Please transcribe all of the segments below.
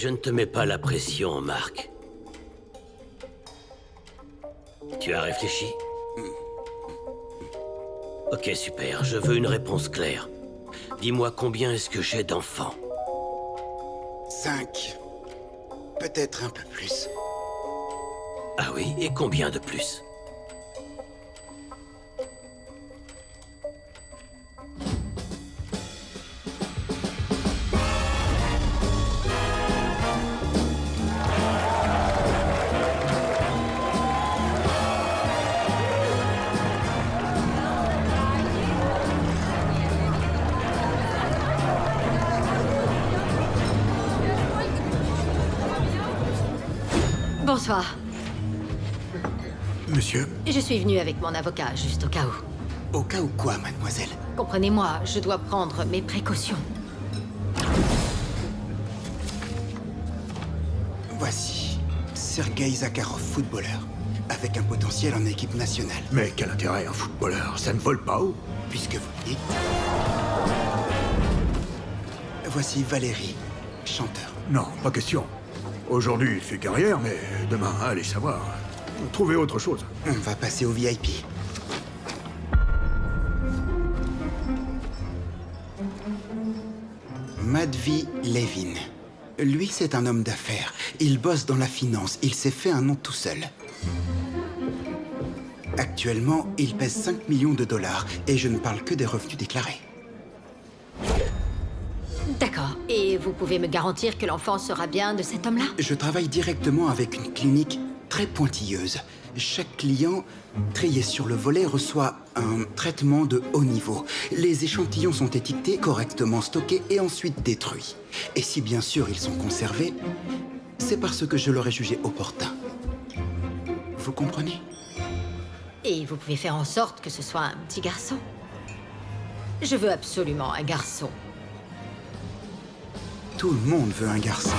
Je ne te mets pas la pression, Marc. Tu as réfléchi? Ok, super. Je veux une réponse claire. Dis-moi combien est-ce que j'ai d'enfants? 5. Peut-être un peu plus. Ah oui, et combien de plus? Bonsoir. Monsieur, Je suis venue avec mon avocat, juste au cas où. au cas où quoi, mademoiselle? Comprenez-moi, je dois prendre mes précautions. Voici Sergei Zakharov, footballeur, avec un potentiel en équipe nationale. Mais quel intérêt un footballeur? Ça ne vole pas haut. Puisque vous le dites. Voici Valérie, chanteur. Non, pas question. Aujourd'hui, il fait carrière, mais demain, allez savoir. Trouvez autre chose. On va passer au VIP. Madvi Levin. Lui, c'est un homme d'affaires. Il bosse dans la finance. Il s'est fait un nom tout seul. Actuellement, il pèse 5 millions de dollars. Et je ne parle que des revenus déclarés. D'accord. Et vous pouvez me garantir que l'enfant sera bien de cet homme-là? Je travaille directement avec une clinique très pointilleuse. Chaque client, trié sur le volet, reçoit un traitement de haut niveau. Les échantillons sont étiquetés, correctement stockés et ensuite détruits. Et si bien sûr ils sont conservés, c'est parce que je l'aurais jugé opportun. Vous comprenez? Et vous pouvez faire en sorte que ce soit un petit garçon? Je veux absolument un garçon. Tout le monde veut un garçon.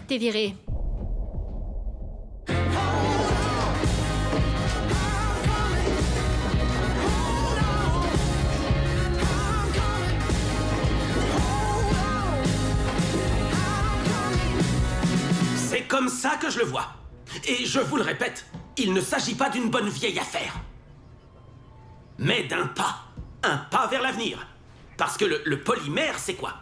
T'es viré. C'est comme ça que je le vois. Et je vous le répète, il ne s'agit pas d'une bonne vieille affaire. Mais d'un pas. Un pas vers l'avenir. Parce que le polymère, c'est quoi?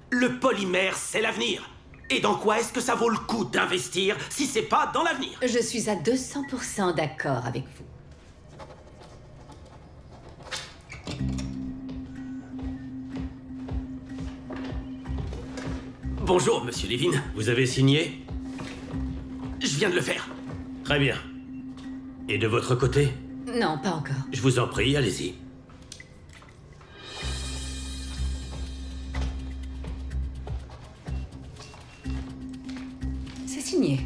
Le polymère, c'est l'avenir. Et dans quoi est-ce que ça vaut le coup d'investir si c'est pas dans l'avenir? Je suis à 200% d'accord avec vous. Bonjour, monsieur Levin. Vous avez signé? Je viens de le faire. Très bien. Et de votre côté? Non, pas encore. Je vous en prie, allez-y. C'est signé.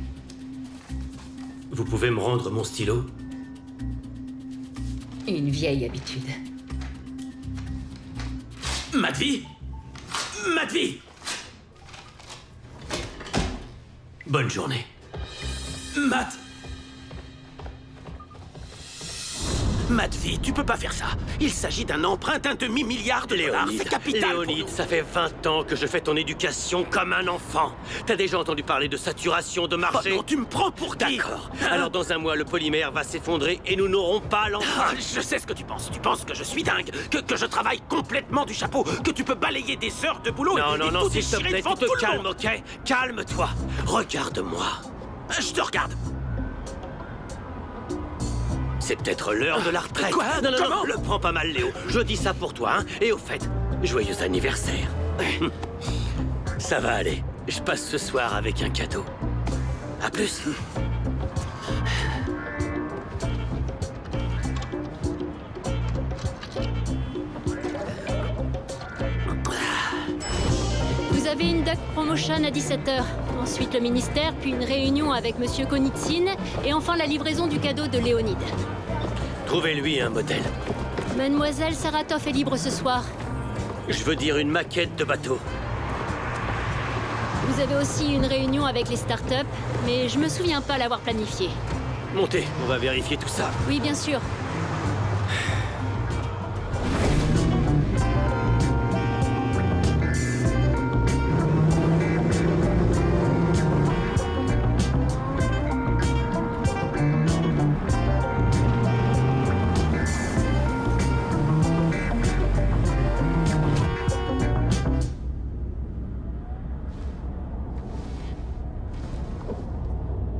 Vous pouvez me rendre mon stylo? Une vieille habitude. Madvi? Madvi! Bonne journée. Matt! Madvi, tu peux pas faire ça. Il s'agit d'un emprunt d'un demi-milliard de dollars. C'est capital pour Léonide, nous. ça fait 20 ans que je fais ton éducation comme un enfant. T'as déjà entendu parler de saturation de Oh marché? non, tu me prends pour qui? D'accord. Alors dans un mois, le polymère va s'effondrer et nous n'aurons pas l'emprunt. Ah, je sais ce que tu penses. Tu penses que je suis dingue, que je travaille complètement du chapeau, que tu peux balayer des heures de boulot Non, et non, non, tout s'il te déchirer plaît, devant tu te tout le calmes, monde. ok? Calme-toi. Regarde-moi. Je te regarde. C'est peut-être l'heure de la retraite. Quoi? Non, non, Comment? non, le prends pas mal, Léo. Je dis ça pour toi, hein. Et au fait, joyeux anniversaire. Ça va aller. Je passe ce soir avec un cadeau. À plus. Vous avez une duck promotion à 17h. Ensuite le ministère, puis une réunion avec Monsieur Konitsin, et enfin la livraison du cadeau de Léonide. Trouvez-lui un modèle. Mademoiselle Saratov est libre ce soir. Je veux dire une maquette de bateau. Vous avez aussi une réunion avec les startups, mais je me souviens pas l'avoir planifiée. Montez, on va vérifier tout ça. Oui, bien sûr.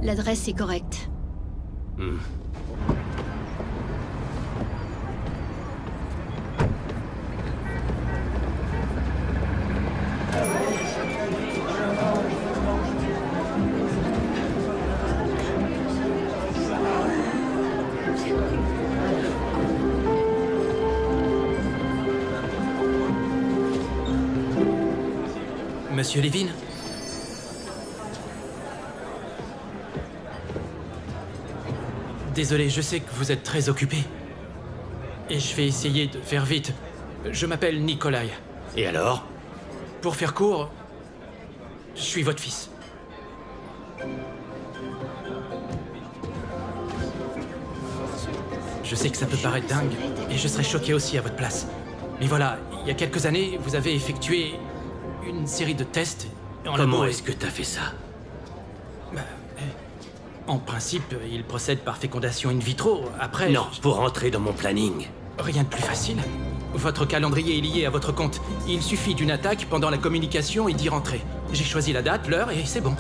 L'adresse est correcte. Monsieur Levin? Désolé, je sais que vous êtes très occupé. Et je vais essayer de faire vite. Je m'appelle Nikolai. Et alors? Pour faire court, je suis votre fils. Je sais que ça peut paraître dingue, et je serais choqué aussi à votre place. Mais voilà, il y a quelques années, vous avez effectué une série de tests en Comment labo. est-ce que t'as fait ça? En principe, il procède par fécondation in vitro. Après, Non, pour entrer dans mon planning. rien de plus facile. Votre calendrier est lié à votre compte. Il suffit d'une attaque pendant la communication et d'y rentrer. J'ai choisi la date, l'heure et c'est bon.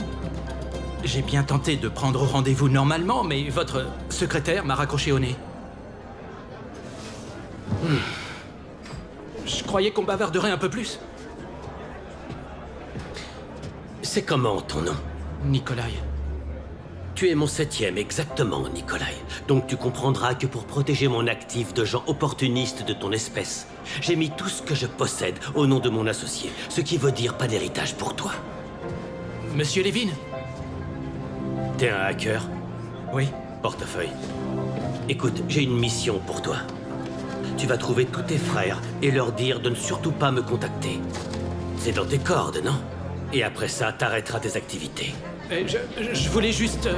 J'ai bien tenté de prendre rendez-vous normalement, mais votre secrétaire m'a raccroché au nez. Je croyais qu'on bavarderait un peu plus. C'est comment ton nom? Nikolai. Tu es mon 7e, exactement, Nikolai. Donc tu comprendras que pour protéger mon actif de gens opportunistes de ton espèce, j'ai mis tout ce que je possède au nom de mon associé, ce qui veut dire pas d'héritage pour toi. Monsieur Levin? T'es un hacker? Oui. Portefeuille. Écoute, j'ai une mission pour toi. Tu vas trouver tous tes frères et leur dire de ne surtout pas me contacter. C'est dans tes cordes, non? Et après ça, t'arrêteras tes activités. Je voulais juste...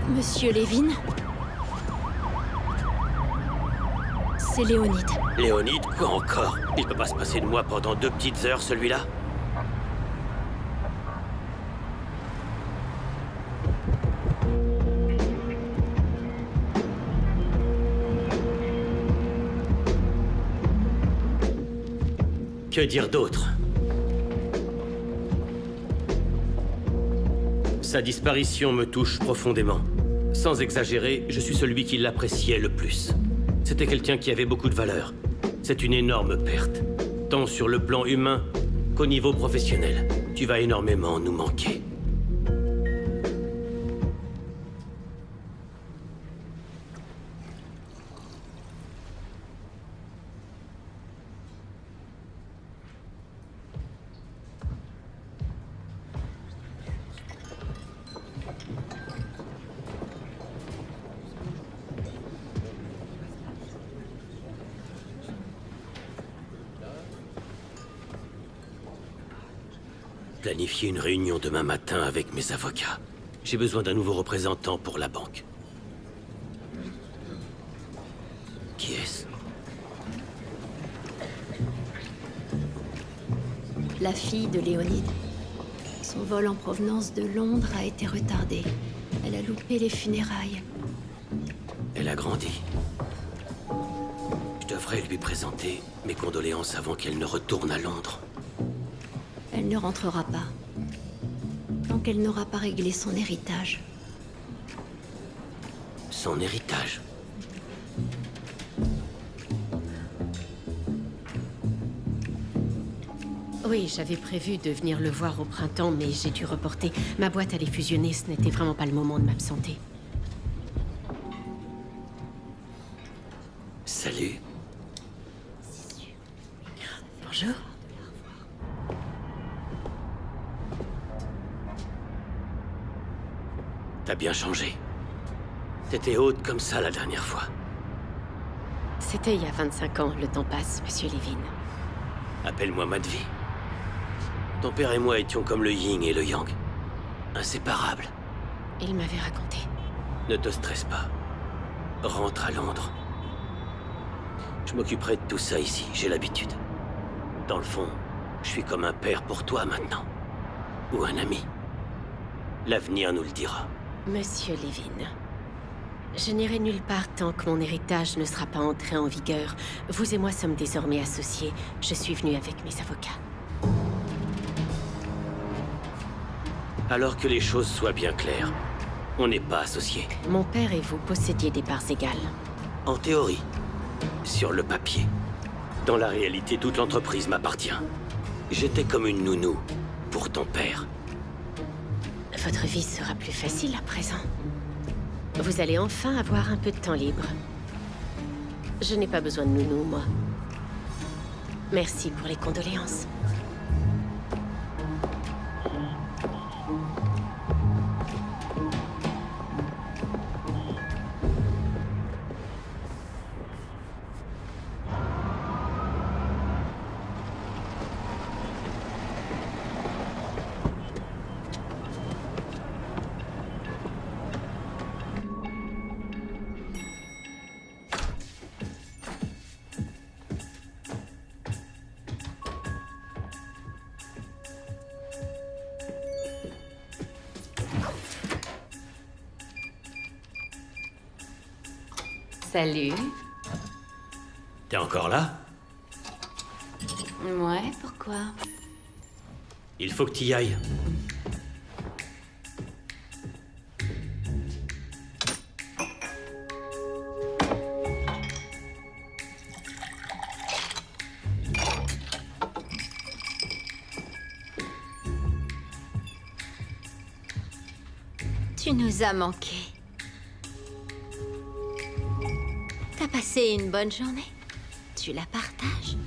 Monsieur Levin? C'est Léonide. Léonide, quoi encore? Il peut pas se passer de moi pendant 2 petites heures, celui-là? Que dire d'autre? Sa disparition me touche profondément. Sans exagérer, je suis celui qui l'appréciait le plus. C'était quelqu'un qui avait beaucoup de valeur. C'est une énorme perte, tant sur le plan humain qu'au niveau professionnel. Tu vas énormément nous manquer. Planifier une réunion demain matin avec mes avocats. J'ai besoin d'un nouveau représentant pour la banque. Qui est-ce? La fille de Léonide. Son vol en provenance de Londres a été retardé. Elle a loupé les funérailles. Elle a grandi. Je devrais lui présenter mes condoléances avant qu'elle ne retourne à Londres. Elle ne rentrera pas. Tant qu'elle n'aura pas réglé son héritage. Son héritage. Oui, j'avais prévu de venir le voir au printemps, mais j'ai dû reporter. Ma boîte allait fusionner, ce n'était vraiment pas le moment de m'absenter. Salut. Bonjour. T'as bien changé. T'étais haute comme ça la dernière fois. C'était il y a 25 ans, le temps passe, monsieur Levin. Appelle-moi Madvi. Ton père et moi étions comme le yin et le yang. Inséparables. Il m'avait raconté. Ne te stresse pas. Rentre à Londres. Je m'occuperai de tout ça ici, j'ai l'habitude. Dans le fond, je suis comme un père pour toi maintenant. Ou un ami. L'avenir nous le dira. Monsieur Levin, je n'irai nulle part tant que mon héritage ne sera pas entré en vigueur. Vous et moi sommes désormais associés. Je suis venu avec mes avocats. Alors que les choses soient bien claires, on n'est pas associés. Mon père et vous possédiez des parts égales. En théorie. Sur le papier. Dans la réalité, toute l'entreprise m'appartient. J'étais comme une nounou pour ton père. Votre vie sera plus facile à présent. Vous allez enfin avoir un peu de temps libre. Je n'ai pas besoin de nounou, moi. Merci pour les condoléances. Salut. T'es encore là? Ouais, pourquoi? Il faut que t'y ailles. Tu nous as manqué. T'as passé une bonne journée? Tu la partages?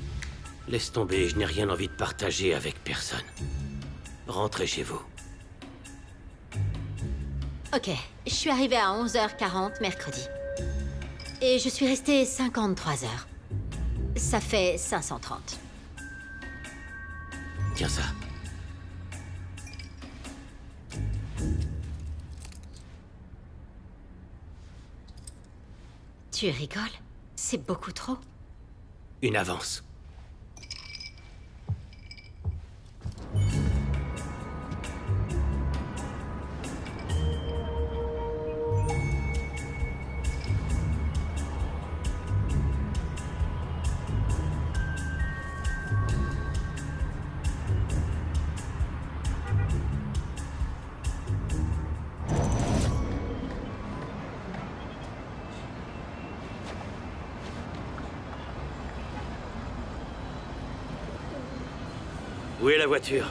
Laisse tomber, je n'ai rien envie de partager avec personne. Rentrez chez vous. Ok, je suis arrivée à 11h40 mercredi. Et je suis restée 53 heures. Ça fait 530. Tiens ça. Tu rigoles? C'est beaucoup trop. Une avance. Où est la voiture?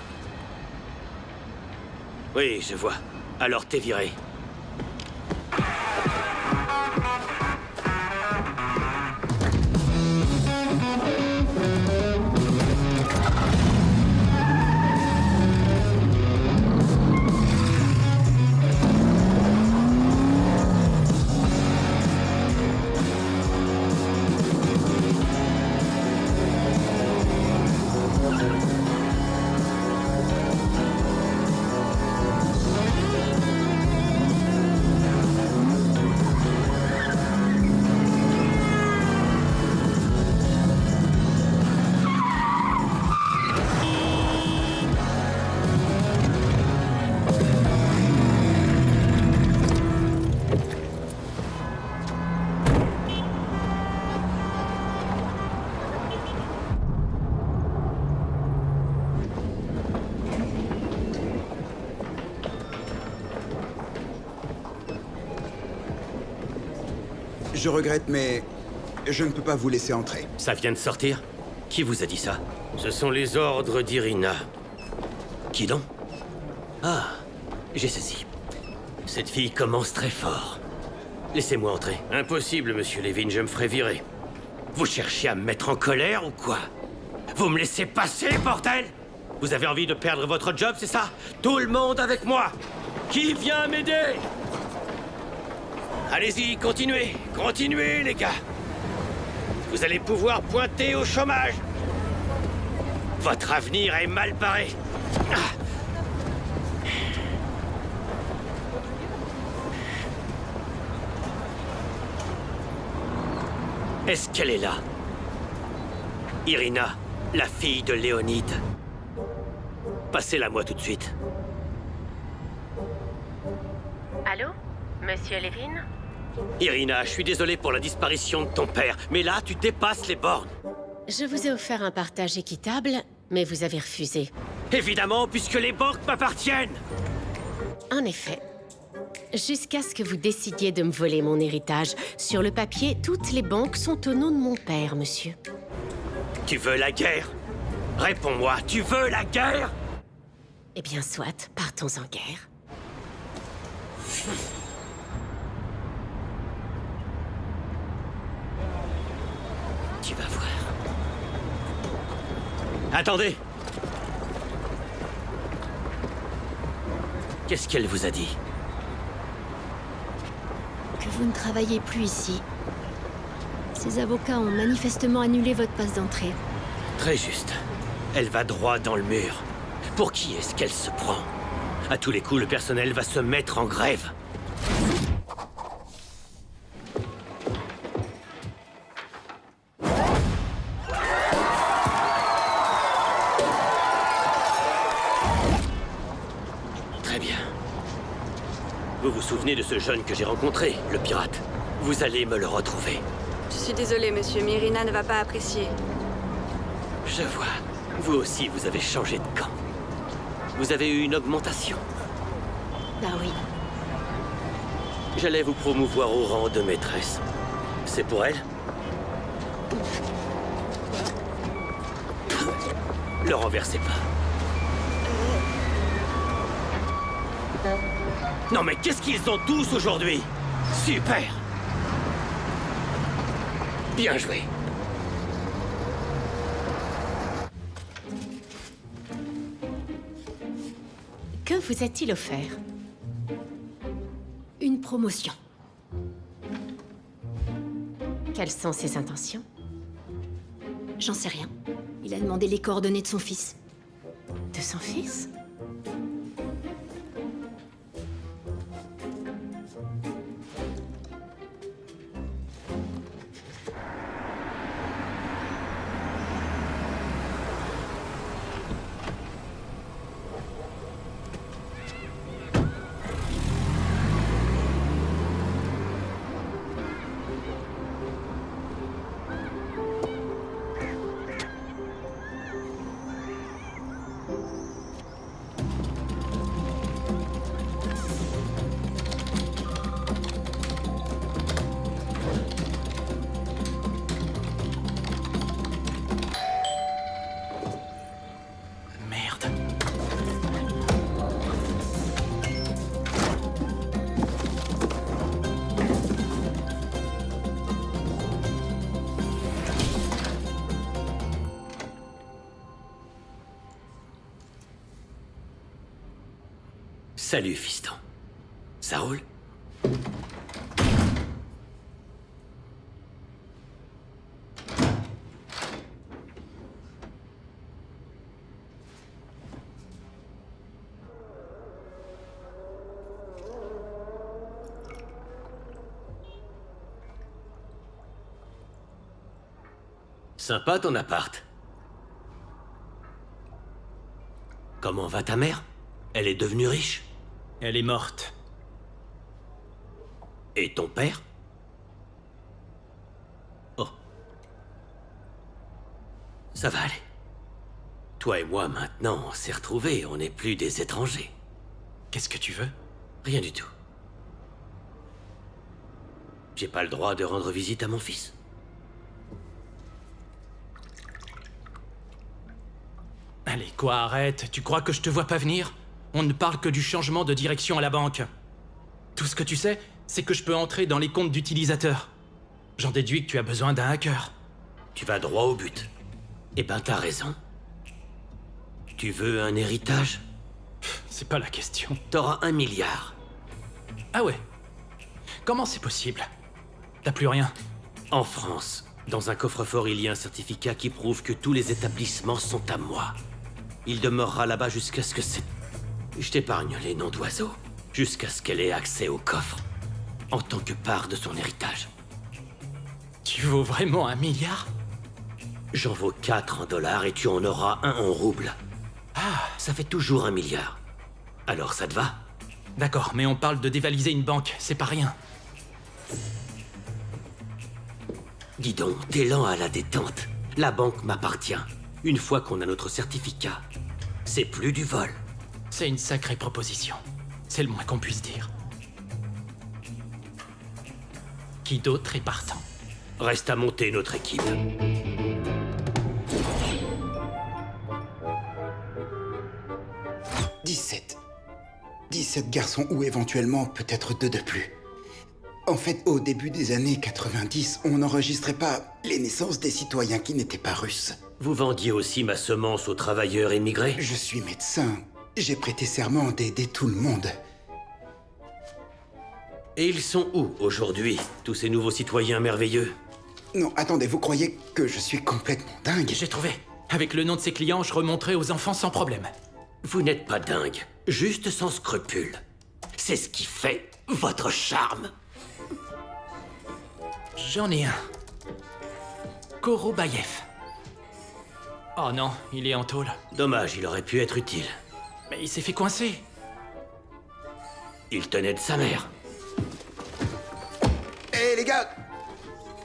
Oui, je vois. Alors t'es viré. Je regrette, mais je ne peux pas vous laisser entrer. Ça vient de sortir? Qui vous a dit ça? Ce sont les ordres d'Irina. Qui donc? Ah, j'ai saisi. Cette fille commence très fort. Laissez-moi entrer. Impossible, monsieur Levin, je me ferai virer. Vous cherchez à me mettre en colère ou quoi? Vous me laissez passer, bordel? Vous avez envie de perdre votre job, c'est ça? Tout le monde avec moi! Qui vient m'aider? Allez-y, continuez! Continuez, les gars! Vous allez pouvoir pointer au chômage! Votre avenir est mal barré! Ah. Est-ce qu'elle est là? Irina, la fille de Léonide. Passez-la-moi tout de suite. Allô? Monsieur Levin? Irina, je suis désolé pour la disparition de ton père, mais là, tu dépasses les bornes. Je vous ai offert un partage équitable, mais vous avez refusé. Évidemment, puisque les banques m'appartiennent. En effet. Jusqu'à ce que vous décidiez de me voler mon héritage. Sur le papier, toutes les banques sont au nom de mon père, monsieur. Tu veux la guerre? Réponds-moi, tu veux la guerre? Eh bien, soit, partons en guerre. Tu vas voir. Attendez! Qu'est-ce qu'elle vous a dit? Que vous ne travaillez plus ici. Ces avocats ont manifestement annulé votre passe d'entrée. Très juste. Elle va droit dans le mur. Pour qui est-ce qu'elle se prend? À tous les coups, le personnel va se mettre en grève. Très bien. Vous vous souvenez de ce jeune que j'ai rencontré, le pirate? Vous allez me le retrouver. Je suis désolée, monsieur, mais Irina ne va pas apprécier. Je vois. Vous aussi, vous avez changé de camp. Vous avez eu une augmentation. Bah oui. J'allais vous promouvoir au rang de maîtresse. C'est pour elle? Le renversez pas. Non mais qu'est-ce qu'ils ont tous aujourd'hui? Super! Bien joué. Que vous a-t-il offert? Une promotion. Quelles sont ses intentions? J'en sais rien. Il a demandé les coordonnées de son fils. De son fils? Merde. Salut, fiston. Ça roule? Sympa ton appart. Comment va ta mère? Elle est devenue riche? Elle est morte. Et ton père? Oh. Ça va aller. Toi et moi, maintenant, on s'est retrouvés, on n'est plus des étrangers. Qu'est-ce que tu veux? Rien du tout. J'ai pas le droit de rendre visite à mon fils. Allez, quoi, arrête. Tu crois que je te vois pas venir? On ne parle que du changement de direction à la banque. Tout ce que tu sais, c'est que je peux entrer dans les comptes d'utilisateurs. J'en déduis que tu as besoin d'un hacker. Tu vas droit au but. Eh ben, t'as raison. Tu veux un héritage? C'est pas la question. T'auras 1 milliard. Ah ouais? Comment c'est possible? T'as plus rien? En France, dans un coffre-fort, il y a un certificat qui prouve que tous les établissements sont à moi. Il demeurera là-bas jusqu'à ce que c'est... Je t'épargne les noms d'oiseaux. Jusqu'à ce qu'elle ait accès au coffre. En tant que part de son héritage. Tu vaux vraiment 1 milliard? J'en vaux 4 en dollars et tu en auras 1 en roubles. Ah, Ça fait toujours 1 milliard. Alors ça te va? d'accord, mais on parle de dévaliser une banque, c'est pas rien. Dis donc, t'es lent à la détente. La banque m'appartient. Une fois qu'on a notre certificat, c'est plus du vol. C'est une sacrée proposition. C'est le moins qu'on puisse dire. Qui d'autre est partant? Reste à monter notre équipe. « 17 garçons ou éventuellement peut-être 2 de plus. En fait, au début des années 90, on n'enregistrait pas les naissances des citoyens qui n'étaient pas russes. Vous vendiez aussi ma semence aux travailleurs émigrés? Je suis médecin. J'ai prêté serment d'aider tout le monde. Et ils sont où aujourd'hui, tous ces nouveaux citoyens merveilleux? Non, attendez, vous croyez que je suis complètement dingue? J'ai trouvé. Avec le nom de ses clients, je remonterai aux enfants sans problème. Vous n'êtes pas dingue, juste sans scrupules. C'est ce qui fait votre charme. J'en ai un. Korobayev. Oh non, il est en tôle. Dommage, il aurait pu être utile. Mais il s'est fait coincer. Il tenait de sa mère. Hé les gars,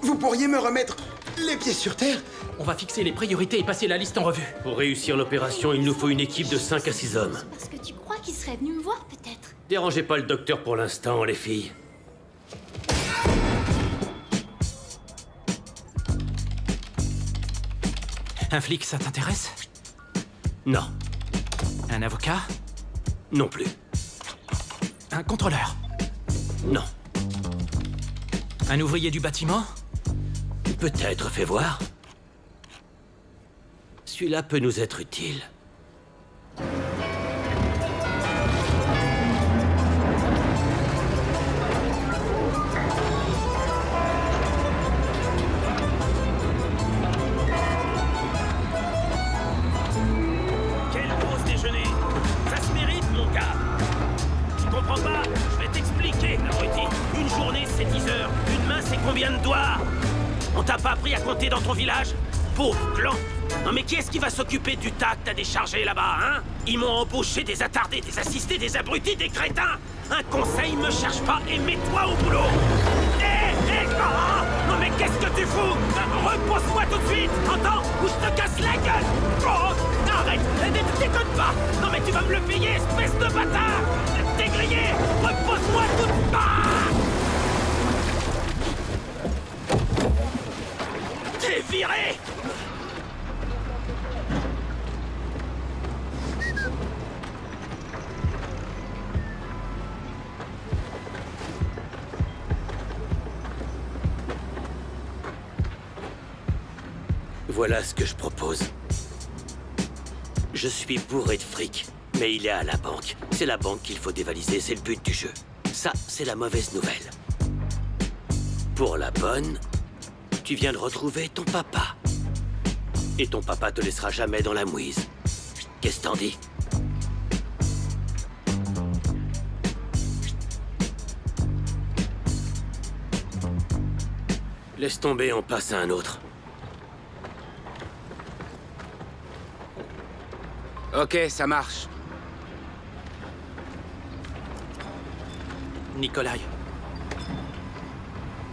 vous pourriez me remettre les pieds sur terre? On va fixer les priorités et passer la liste en revue. Pour réussir l'opération, il nous faut une équipe de 5 à 6 hommes. Parce que tu crois qu'il serait venu me voir, peut-être? Dérangez pas le docteur pour l'instant, les filles. Un flic, ça t'intéresse? Non, Un avocat? non plus. Un contrôleur? Non. Un ouvrier du bâtiment? Peut-être, fais voir. Celui-là peut nous être utile. Quelle pause déjeuner! Ça se mérite, mon gars! Tu comprends pas? Je vais t'expliquer, abruti. Une journée, c'est 10 heures. Une main, c'est combien de doigts? On t'a pas appris à compter dans ton village? Pauvre clan! Non mais qui est-ce qui va s'occuper du tas que t'as déchargé là-bas, hein? Ils m'ont embauché des attardés, des assistés, des abrutis, des crétins! Un conseil, me cherche pas et mets-toi au boulot! Non mais qu'est-ce que tu fous? Repose-moi tout de suite, entends? Ou je te casse la gueule! Oh, arrête! Ne déconne pas! Non mais tu vas me le payer, espèce de bâtard! T'es grillé! Repose-moi tout de suite! T'es viré! Voilà ce que je propose. Je suis bourré de fric, mais il est à la banque. C'est la banque qu'il faut dévaliser, c'est le but du jeu. Ça, c'est la mauvaise nouvelle. Pour la bonne, tu viens de retrouver ton papa. Et ton papa te laissera jamais dans la mouise. Qu'est-ce que t'en dis? Laisse tomber, on passe à un autre. Ok, ça marche. Nikolai.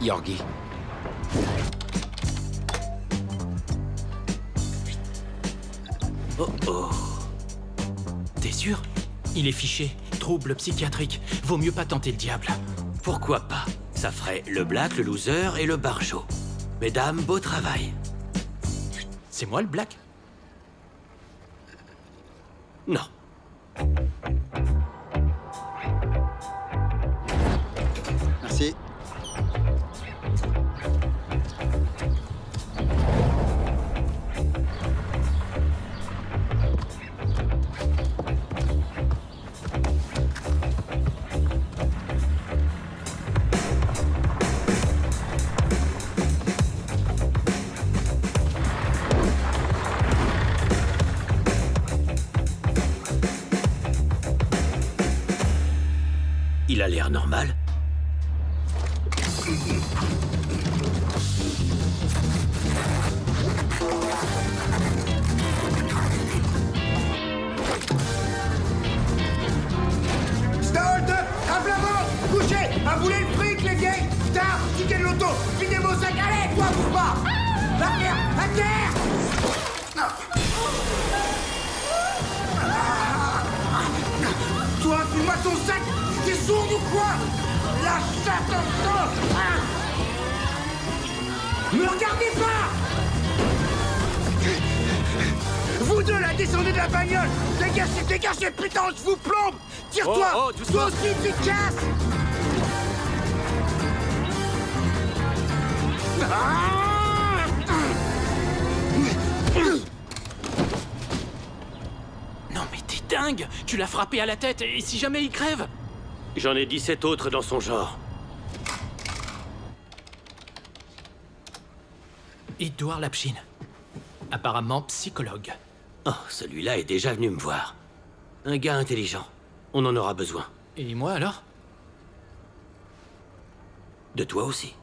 Yorgi. Oh oh. T'es sûr? Il est fiché. Trouble psychiatrique. Vaut mieux pas tenter le diable. Pourquoi pas? Ça ferait le Black, le Loser et le Barjo. Mesdames, beau travail. C'est moi le Black? Non. Merci. Il a l'air normal. Stand up! À plat ventre! Couchez! À bouler le fric, les vieilles! Tard! Ticket de l'auto! Videz vos sacs à lait! Toi, bouge pas! La terre! À terre! Toi, file-moi ton sac! T'es sourd ou quoi? Lâche ça, ton Me regardez pas! Vous deux, là, descendez de la bagnole! Dégagez, putain, je vous plombe! Tire-toi! Oh, doucement. Toi aussi, tu te casses! Non mais t'es dingue! Tu l'as frappé à la tête, et si jamais il crève? J'en ai 17 autres dans son genre. Edouard Lapchine. Apparemment psychologue. Oh, celui-là est déjà venu me voir. Un gars intelligent. On en aura besoin. Et moi alors? De toi aussi.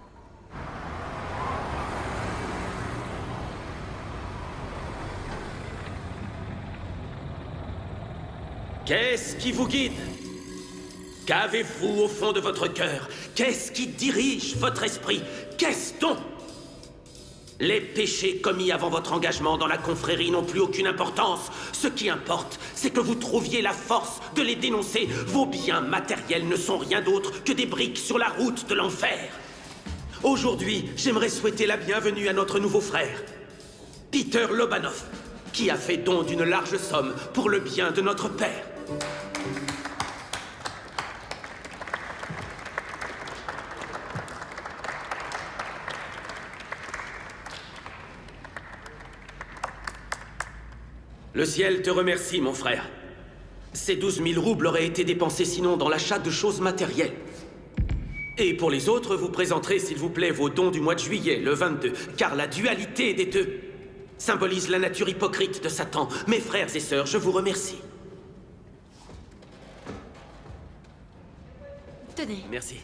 Qu'est-ce qui vous guide? Qu'avez-vous au fond de votre cœur? Qu'est-ce qui dirige votre esprit? Qu'est-ce donc? Les péchés commis avant votre engagement dans la confrérie n'ont plus aucune importance. Ce qui importe, c'est que vous trouviez la force de les dénoncer. Vos biens matériels ne sont rien d'autre que des briques sur la route de l'enfer. Aujourd'hui, j'aimerais souhaiter la bienvenue à notre nouveau frère, Peter Lobanov, qui a fait don d'une large somme pour le bien de notre père. Le ciel te remercie, mon frère. Ces 12 000 roubles auraient été dépensés sinon dans l'achat de choses matérielles. Et pour les autres, vous présenterez, s'il vous plaît, vos dons du mois de juillet, le 22, car la dualité des deux symbolise la nature hypocrite de Satan. Mes frères et sœurs, je vous remercie. Tenez. Merci.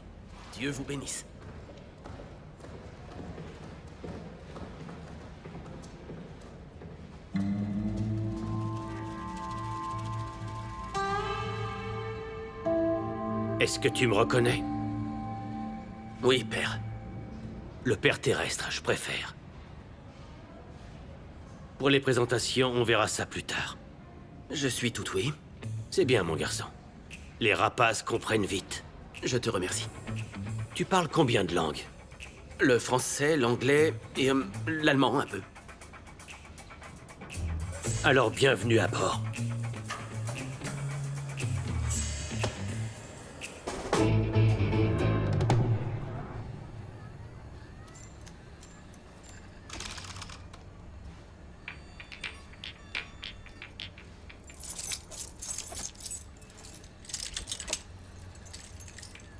Dieu vous bénisse. Est-ce que tu me reconnais? Oui, père. Le père terrestre, je préfère. Pour les présentations, on verra ça plus tard. Je suis tout oui. C'est bien, mon garçon. Les rapaces comprennent vite. Je te remercie. Tu parles combien de langues? Le français, l'anglais et l'allemand un peu. Alors bienvenue à bord.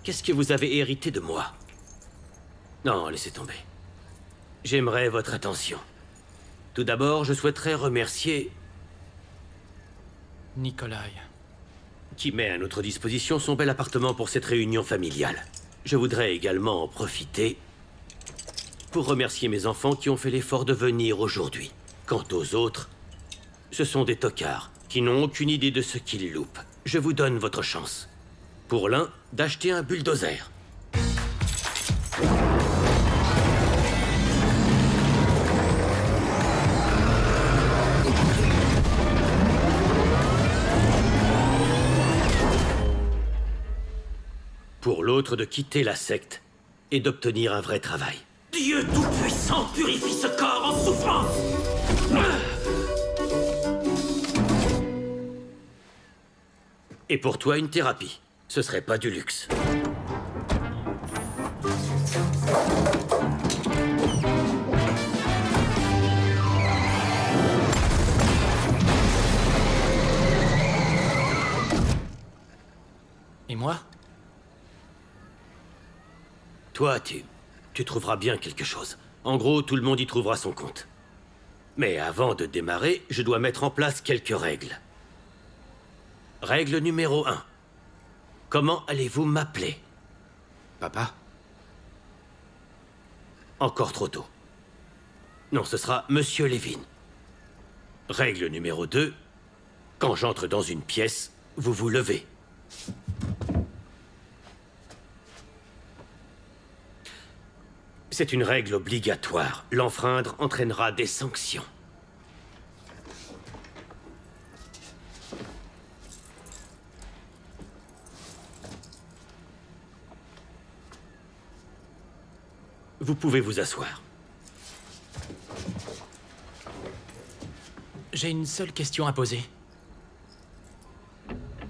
Qu'est-ce que vous avez hérité de moi? Non, laissez tomber. J'aimerais votre attention. Tout d'abord, je souhaiterais remercier... Nikolai. qui met à notre disposition son bel appartement pour cette réunion familiale. Je voudrais également en profiter pour remercier mes enfants qui ont fait l'effort de venir aujourd'hui. Quant aux autres, ce sont des tocards qui n'ont aucune idée de ce qu'ils loupent. Je vous donne votre chance. Pour l'un, d'acheter un bulldozer. Pour l'autre, de quitter la secte et d'obtenir un vrai travail. Dieu Tout-Puissant purifie ce corps en souffrance. Et pour toi, une thérapie. Ce serait pas du luxe. Et moi? Toi, tu trouveras bien quelque chose. En gros, tout le monde y trouvera son compte. Mais avant de démarrer, je dois mettre en place quelques règles. Règle numéro 1. Comment allez-vous m'appeler? Papa? Encore trop tôt. Non, ce sera Monsieur Levin. Règle numéro 2. Quand j'entre dans une pièce, vous vous levez. C'est une règle obligatoire. L'enfreindre entraînera des sanctions. Vous pouvez vous asseoir. J'ai une seule question à poser.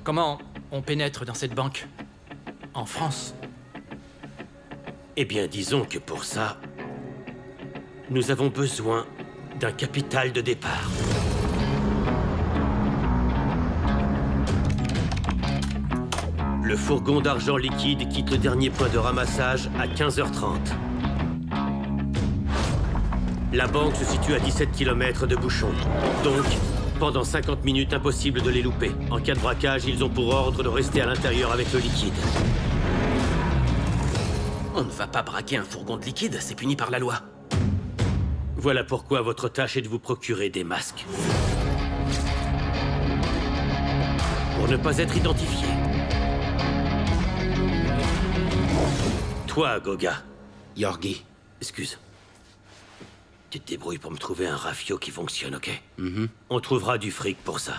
Comment on pénètre dans cette banque? En France? Eh bien, disons que pour ça, nous avons besoin d'un capital de départ. Le fourgon d'argent liquide quitte le dernier point de ramassage à 15h30. La banque se situe à 17 km de bouchon. Donc, pendant 50 minutes, impossible de les louper. En cas de braquage, ils ont pour ordre de rester à l'intérieur avec le liquide. On ne va pas braquer un fourgon de liquide, c'est puni par la loi. Voilà pourquoi votre tâche est de vous procurer des masques. Pour ne pas être identifié. Toi, Goga. Yorgi. Excuse. Tu te débrouilles pour me trouver un rafio qui fonctionne, ok? On trouvera du fric pour ça.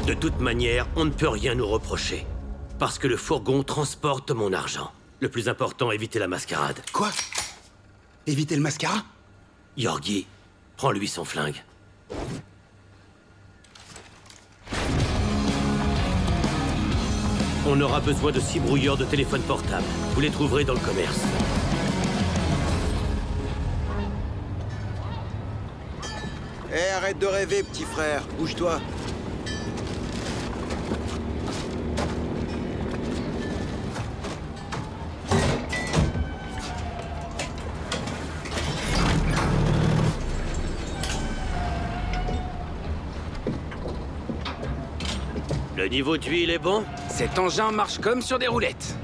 De toute manière, on ne peut rien nous reprocher. Parce que le fourgon transporte mon argent. Le plus important, éviter la mascarade. Quoi? Éviter le mascara? Yorgi, prends-lui son flingue. On aura besoin de 6 brouilleurs de téléphone portable. Vous les trouverez dans le commerce. Hé, arrête de rêver, petit frère. Bouge-toi. Le niveau d'huile est bon? Cet engin marche comme sur des roulettes.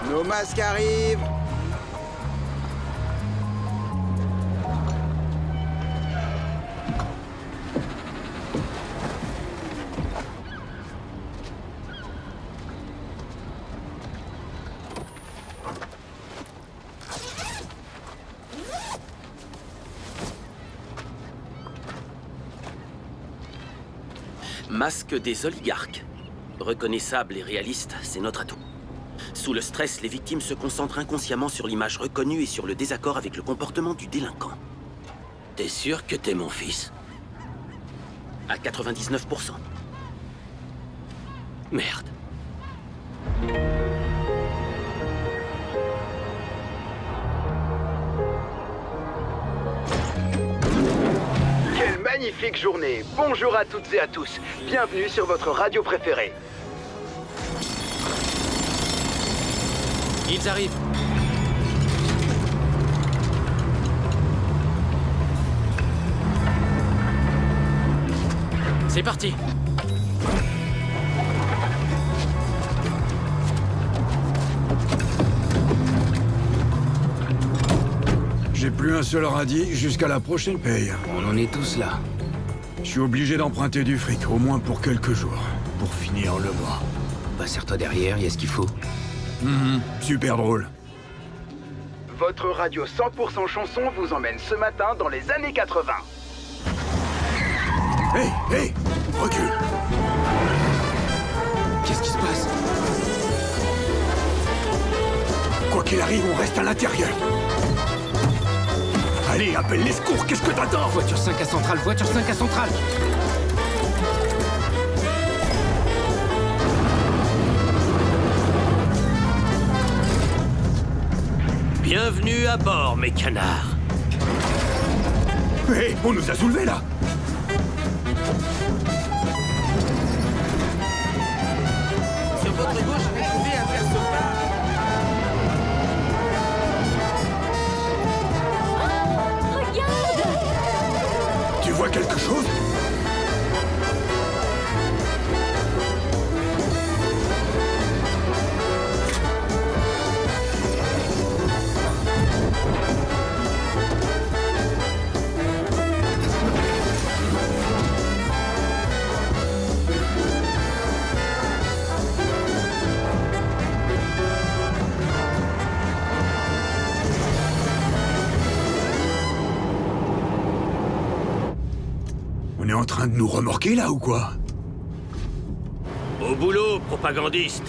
Nos masques arrivent. Masque des oligarques. Reconnaissable et réaliste, c'est notre atout. Sous le stress, les victimes se concentrent inconsciemment sur l'image reconnue et sur le désaccord avec le comportement du délinquant. T'es sûr que t'es mon fils? À 99%. Merde. Quelle magnifique journée! Bonjour à toutes et à tous. Bienvenue sur votre radio préférée. Ils arrivent. C'est parti. Je J'ai plus un seul radis jusqu'à la prochaine paye. On en est tous là. Je suis obligé d'emprunter du fric, au moins pour quelques jours, pour finir le mois. Bah serre-toi derrière, y a ce qu'il faut. Super drôle. Votre radio 100% chanson vous emmène ce matin dans les années 80. Hey, recule. Qu'est-ce qui se passe? Quoi qu'il arrive, on reste à l'intérieur. Allez, appelle les secours, qu'est-ce que t'attends? Voiture 5 à centrale, voiture 5 à centrale. Bienvenue à bord, mes canards. Hé, on nous a soulevés, là. Sur votre gauche, restez à faire ce pas. Tu vois quelque chose? On est en train de nous remorquer, là, ou quoi? Au boulot, propagandiste.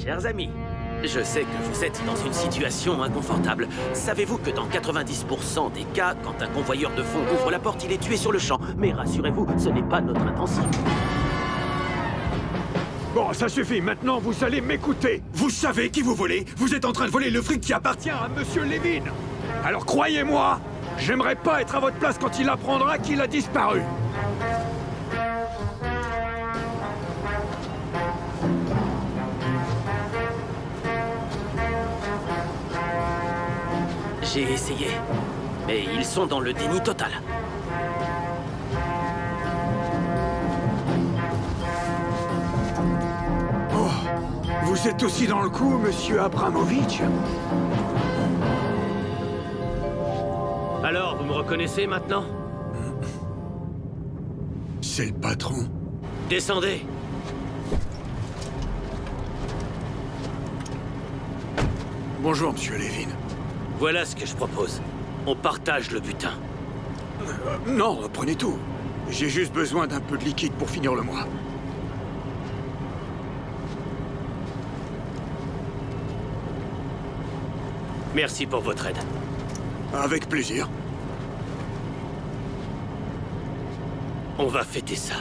Chers amis, je sais que vous êtes dans une situation inconfortable. Savez-vous que dans 90% des cas, quand un convoyeur de fonds ouvre la porte, il est tué sur le champ? Mais rassurez-vous, ce n'est pas notre intention. Bon, ça suffit, maintenant vous allez m'écouter. Vous savez qui vous volez? Vous êtes en train de voler le fric qui appartient à Monsieur Levin. Alors croyez-moi, j'aimerais pas être à votre place quand il apprendra qu'il a disparu. J'ai essayé, mais ils sont dans le déni total. Vous êtes aussi dans le coup, Monsieur Abramovitch? Alors, vous me reconnaissez maintenant? C'est le patron. Descendez. Bonjour, Monsieur Levin. Voilà ce que je propose. On partage le butin. Non, prenez tout. J'ai juste besoin d'un peu de liquide pour finir le mois. Merci pour votre aide. Avec plaisir. On va fêter ça.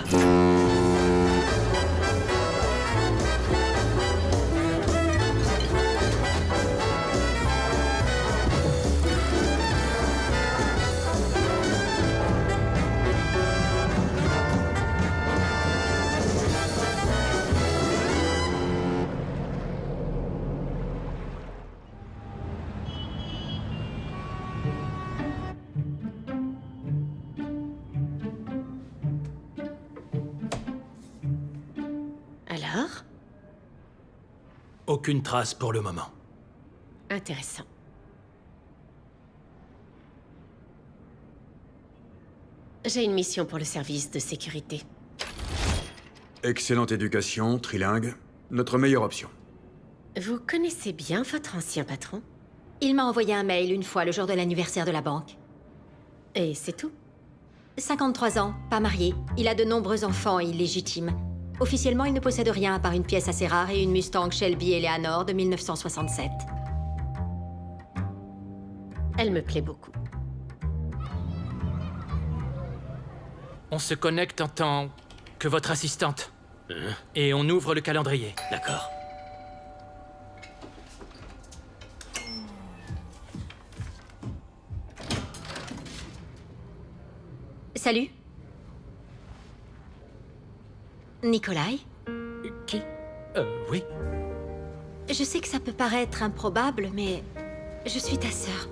Alors? Aucune trace pour le moment. Intéressant. J'ai une mission pour le service de sécurité. Excellente éducation, trilingue. Notre meilleure option. Vous connaissez bien votre ancien patron? Il m'a envoyé un mail une fois le jour de l'anniversaire de la banque. Et c'est tout? 53 ans, pas marié. Il a de nombreux enfants illégitimes. Officiellement, il ne possède rien à part une pièce assez rare et une Mustang Shelby Eleanor de 1967. Elle me plaît beaucoup. On se connecte en tant que votre assistante. Et on ouvre le calendrier. D'accord. Salut. Nikolai? Qui? Oui. Je sais que ça peut paraître improbable, mais je suis ta sœur.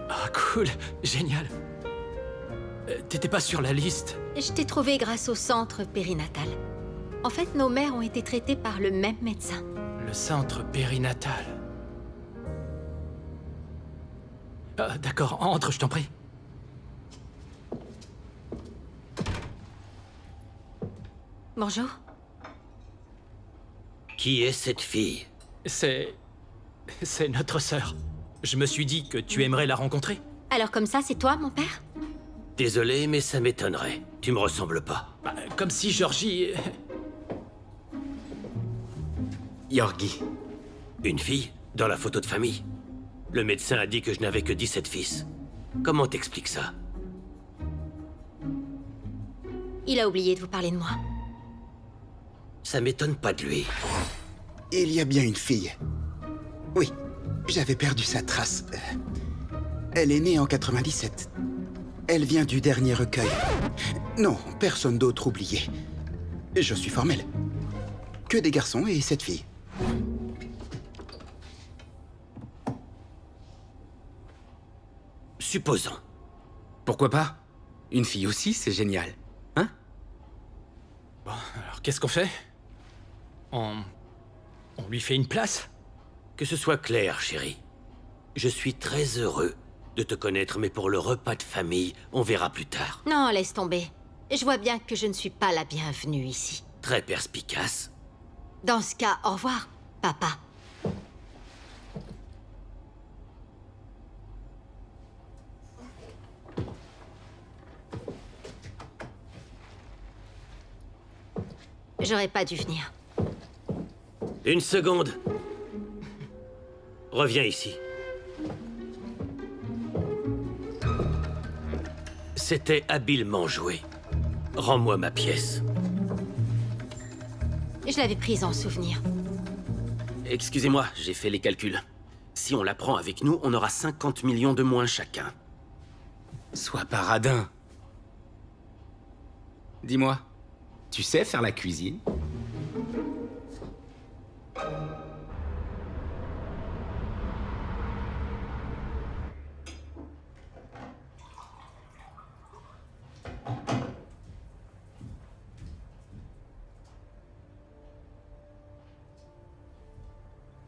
Ah, cool. Génial. T'étais pas sur la liste. Je t'ai trouvé grâce au centre périnatal. En fait, nos mères ont été traitées par le même médecin. Le centre périnatal. D'accord, entre, je t'en prie. Bonjour. Qui est cette fille? C'est notre sœur. Je me suis dit que tu aimerais la rencontrer. Alors comme ça, c'est toi, mon père? Désolé, mais ça m'étonnerait. Tu me ressembles pas. Comme si Georgie... Yorgi. Une fille? Dans la photo de famille? Le médecin a dit que je n'avais que 17 fils. Comment t'expliques ça? Il a oublié de vous parler de moi. Ça m'étonne pas de lui. Il y a bien une fille. Oui, j'avais perdu sa trace. Elle est née en 97. Elle vient du dernier recueil. Non, personne d'autre oublié. Je suis formel. Que des garçons et cette fille. Supposons. Pourquoi pas? Une fille aussi, c'est génial. Hein? Bon, alors qu'est-ce qu'on fait? On lui fait une place? Que ce soit clair, chérie. Je suis très heureux de te connaître, mais pour le repas de famille, on verra plus tard. Non, laisse tomber. Je vois bien que je ne suis pas la bienvenue ici. Très perspicace. Dans ce cas, au revoir, papa. J'aurais pas dû venir. Une seconde. Reviens ici. C'était habilement joué. Rends-moi ma pièce. Je l'avais prise en souvenir. Excusez-moi, j'ai fait les calculs. Si on la prend avec nous, on aura 50 millions de moins chacun. Sois pas radin. Dis-moi, tu sais faire la cuisine?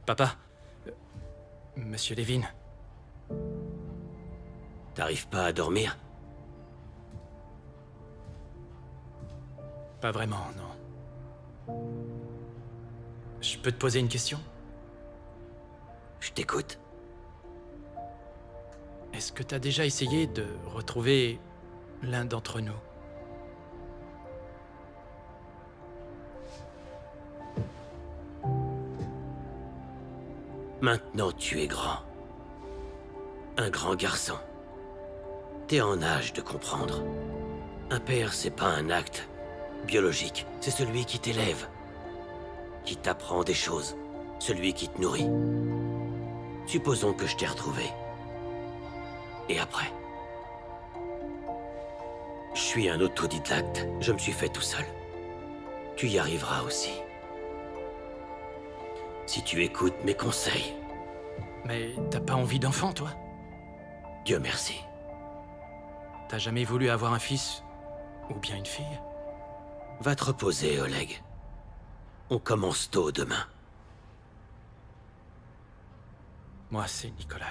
Papa, Monsieur Levin. T'arrives pas à dormir? Pas vraiment, non. Je peux te poser une question? Je t'écoute. Est-ce que t'as déjà essayé de retrouver l'un d'entre nous? Maintenant, tu es grand. Un grand garçon. T'es en âge de comprendre. Un père, c'est pas un acte biologique. C'est celui qui t'élève, qui t'apprend des choses, celui qui te nourrit. Supposons que je t'ai retrouvé. Et après? Je suis un autodidacte. Je me suis fait tout seul. Tu y arriveras aussi. Si tu écoutes mes conseils. Mais t'as pas envie d'enfant, toi? Dieu merci. T'as jamais voulu avoir un fils? Ou bien une fille? Va te reposer, Oleg. On commence tôt demain. Moi, c'est Nikolai.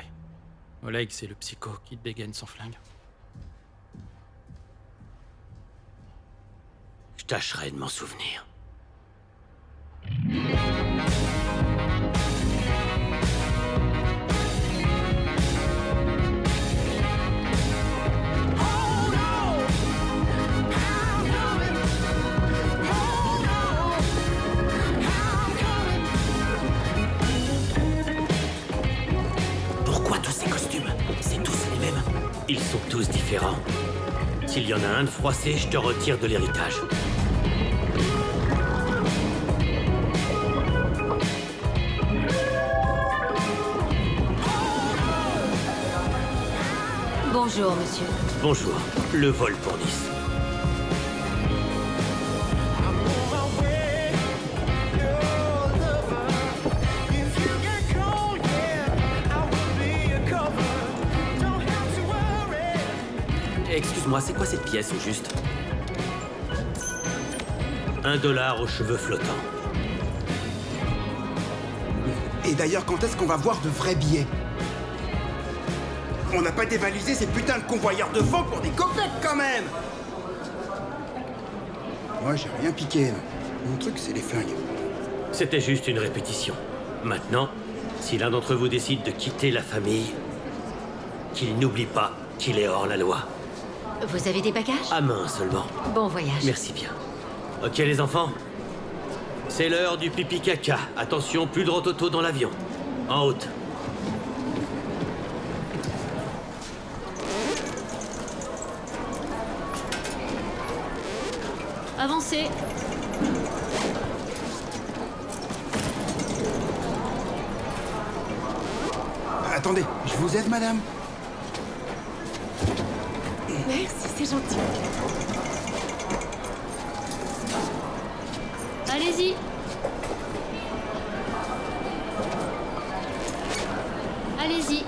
Oleg, c'est le psycho qui dégaine son flingue. Je tâcherai de m'en souvenir. Ils sont tous différents. S'il y en a un de froissé, je te retire de l'héritage. Bonjour, monsieur. Bonjour. Le vol pour Nice. Excuse-moi, c'est quoi cette pièce au juste? $1 aux cheveux flottants. Et d'ailleurs, quand est-ce qu'on va voir de vrais billets? On n'a pas dévalisé ces putains de convoyeurs de faux pour des copettes, quand même! Moi, j'ai rien piqué. Mon truc, c'est les flingues. C'était juste une répétition. Maintenant, si l'un d'entre vous décide de quitter la famille, qu'il n'oublie pas qu'il est hors la loi. Vous avez des bagages? À main seulement. Bon voyage. Merci bien. Ok les enfants, c'est l'heure du pipi caca. Attention, plus de rototo dans l'avion. En haute. Avancez. Attendez, je vous aide, madame? Merci, c'est gentil. Allez-y. Allez-y.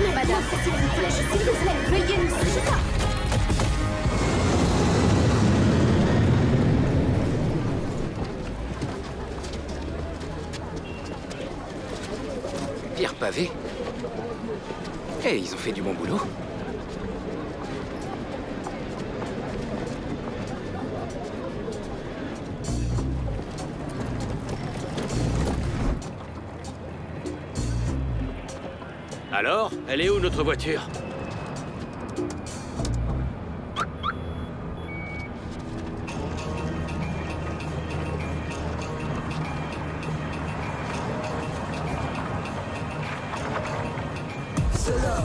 Mais madame, s'il vous plaît, s'il vous plaît, veuillez ne suivre pas. Pierre pavé. Eh, ils ont fait du bon boulot. Alors, elle est où notre voiture?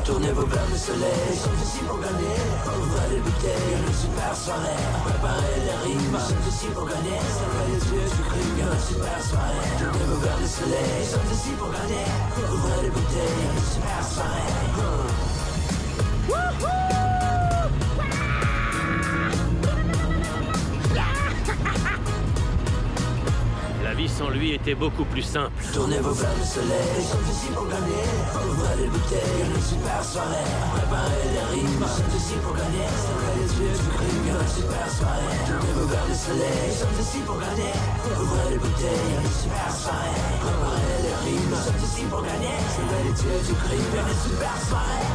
Tournez vos verres de soleil, ils sont ici pour gagner. Ouvrez les bouteilles, une super soirée. Préparez les rimes, ils sont ici pour gagner. Servez les yeux du crime, une super soirée. Tournez vos verres de soleil, ils sont ici pour gagner. Ouvrez les bouteilles, une super soirée. La vie sans lui était beaucoup plus simple. Tournez vos verres de soleil, ils sont ici pour gagner. Ouvrez les bouteilles, une super soirée. Préparez les rimes, ils sont ici pour gagner. Servez les yeux du crime, une super soirée. Tournez vos verres de soleil, ils sont ici pour gagner. Ouvrez les bouteilles, une super soirée. Préparez les rimes, ils sont ici pour gagner. Servez les yeux du crime, une super soirée.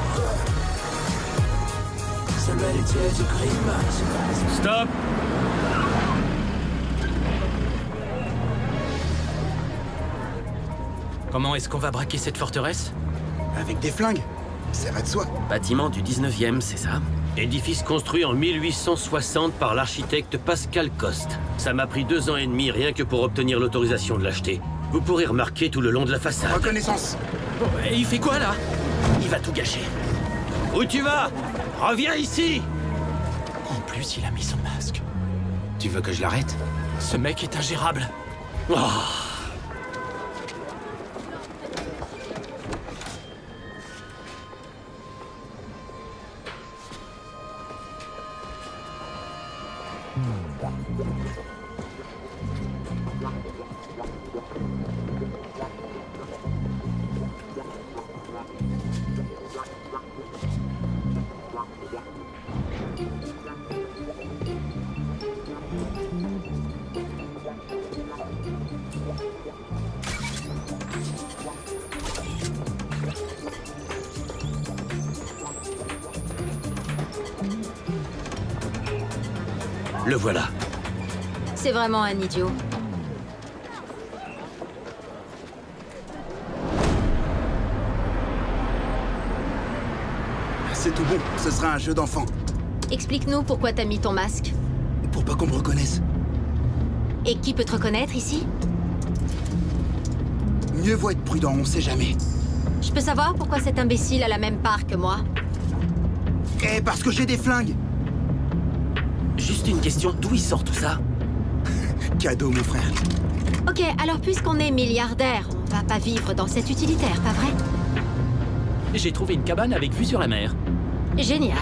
Servez les yeux du crime, une super soirée. Stop! Comment est-ce qu'on va braquer cette forteresse? Avec des flingues? Ça va de soi. Bâtiment du 19e, c'est ça? Édifice construit en 1860 par l'architecte Pascal Coste. Ça m'a pris 2 ans et demi rien que pour obtenir l'autorisation de l'acheter. Vous pourrez remarquer tout le long de la façade. Reconnaissance. Et il fait quoi, là? Il va tout gâcher. Où tu vas? Reviens ici! En plus, il a mis son masque. Tu veux que je l'arrête? Ce mec est ingérable. Oh. Le voilà. C'est vraiment un idiot. C'est tout bon, ce sera un jeu d'enfant. Explique-nous pourquoi t'as mis ton masque. Pour pas qu'on me reconnaisse. Et qui peut te reconnaître ici? Mieux vaut être prudent, on sait jamais. Je peux savoir pourquoi cet imbécile a la même part que moi? Eh, parce que j'ai des flingues. Juste une question, d'où il sort tout ça? Cadeau, mon frère. Ok, alors puisqu'on est milliardaire, on va pas vivre dans cet utilitaire, pas vrai? J'ai trouvé une cabane avec vue sur la mer. Génial.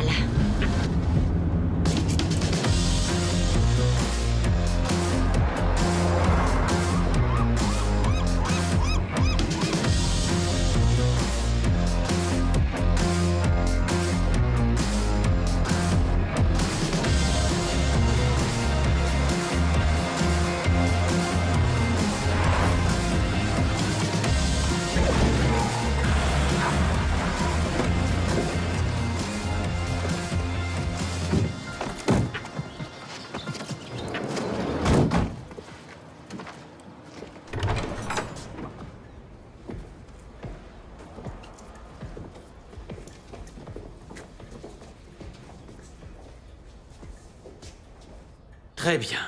Très bien.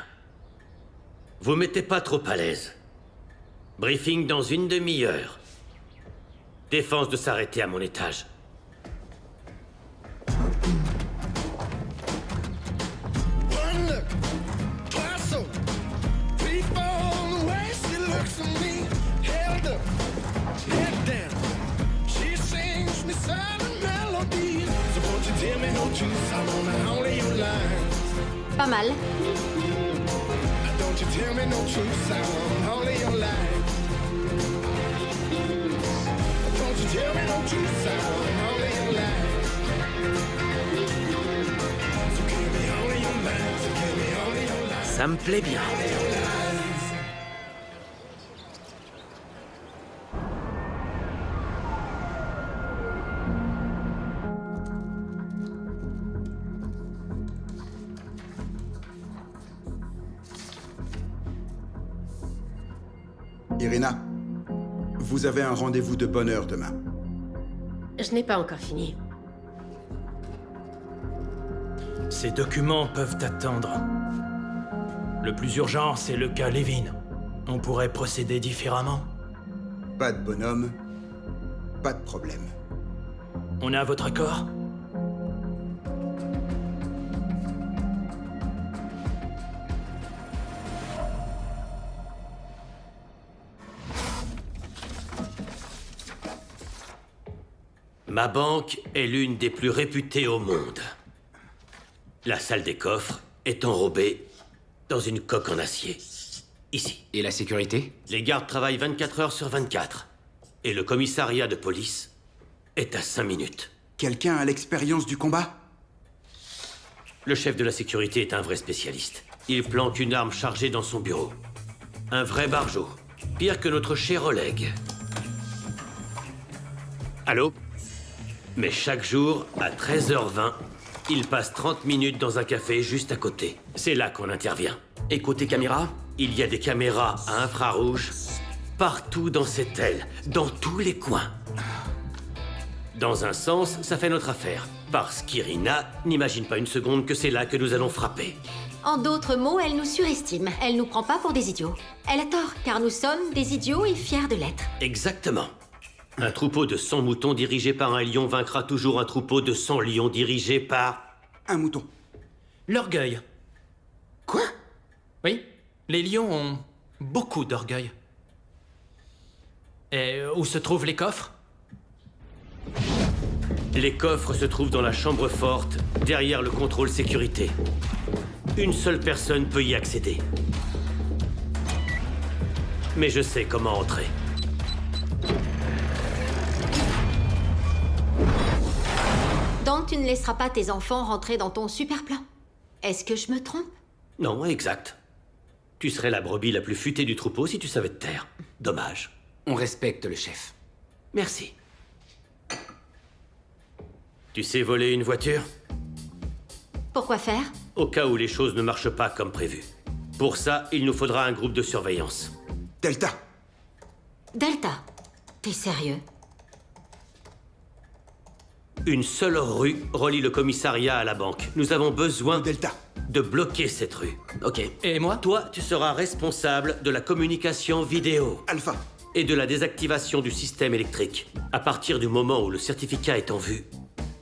Vous mettez pas trop à l'aise. Briefing dans une demi-heure. Défense de s'arrêter à mon étage. Pas mal. Ça me plaît bien. Irina, vous avez un rendez-vous de bonne heure demain. Je n'ai pas encore fini. Ces documents peuvent attendre. Le plus urgent, c'est le cas Levin. On pourrait procéder différemment. Pas de bonhomme, pas de problème. On a votre accord? Ma banque est l'une des plus réputées au monde. La salle des coffres est enrobée dans une coque en acier. Ici. Et la sécurité? Les gardes travaillent 24 heures sur 24. Et le commissariat de police est à 5 minutes. Quelqu'un a l'expérience du combat? Le chef de la sécurité est un vrai spécialiste. Il planque une arme chargée dans son bureau. Un vrai barjot. Pire que notre cher Oleg. Allô? Mais chaque jour, à 13h20, il passe 30 minutes dans un café juste à côté. C'est là qu'on intervient. Et côté caméra? Il y a des caméras à infrarouge partout dans cette aile, dans tous les coins. Dans un sens, ça fait notre affaire. Parce qu'Irina n'imagine pas une seconde que c'est là que nous allons frapper. En d'autres mots, elle nous surestime. Elle nous prend pas pour des idiots. Elle a tort, car nous sommes des idiots et fiers de l'être. Exactement. Un troupeau de 100 moutons dirigé par un lion vaincra toujours un troupeau de 100 lions dirigé par... un mouton. L'orgueil. Quoi? Oui, les lions ont beaucoup d'orgueil. Et où se trouvent les coffres? Les coffres se trouvent dans la chambre forte, derrière le contrôle sécurité. Une seule personne peut y accéder. Mais je sais comment entrer. Donc tu ne laisseras pas tes enfants rentrer dans ton super plan? Est-ce que je me trompe? Non, exact. Tu serais la brebis la plus futée du troupeau si tu savais te taire. Dommage. On respecte le chef. Merci. Tu sais voler une voiture? Pourquoi faire? Au cas où les choses ne marchent pas comme prévu. Pour ça, il nous faudra un groupe de surveillance. Delta. Delta? T'es sérieux? Une seule rue relie le commissariat à la banque. Nous avons besoin Delta. de bloquer cette rue. Ok. Et moi? Toi, tu seras responsable de la communication vidéo. Alpha. Et de la désactivation du système électrique. À partir du moment où le certificat est en vue,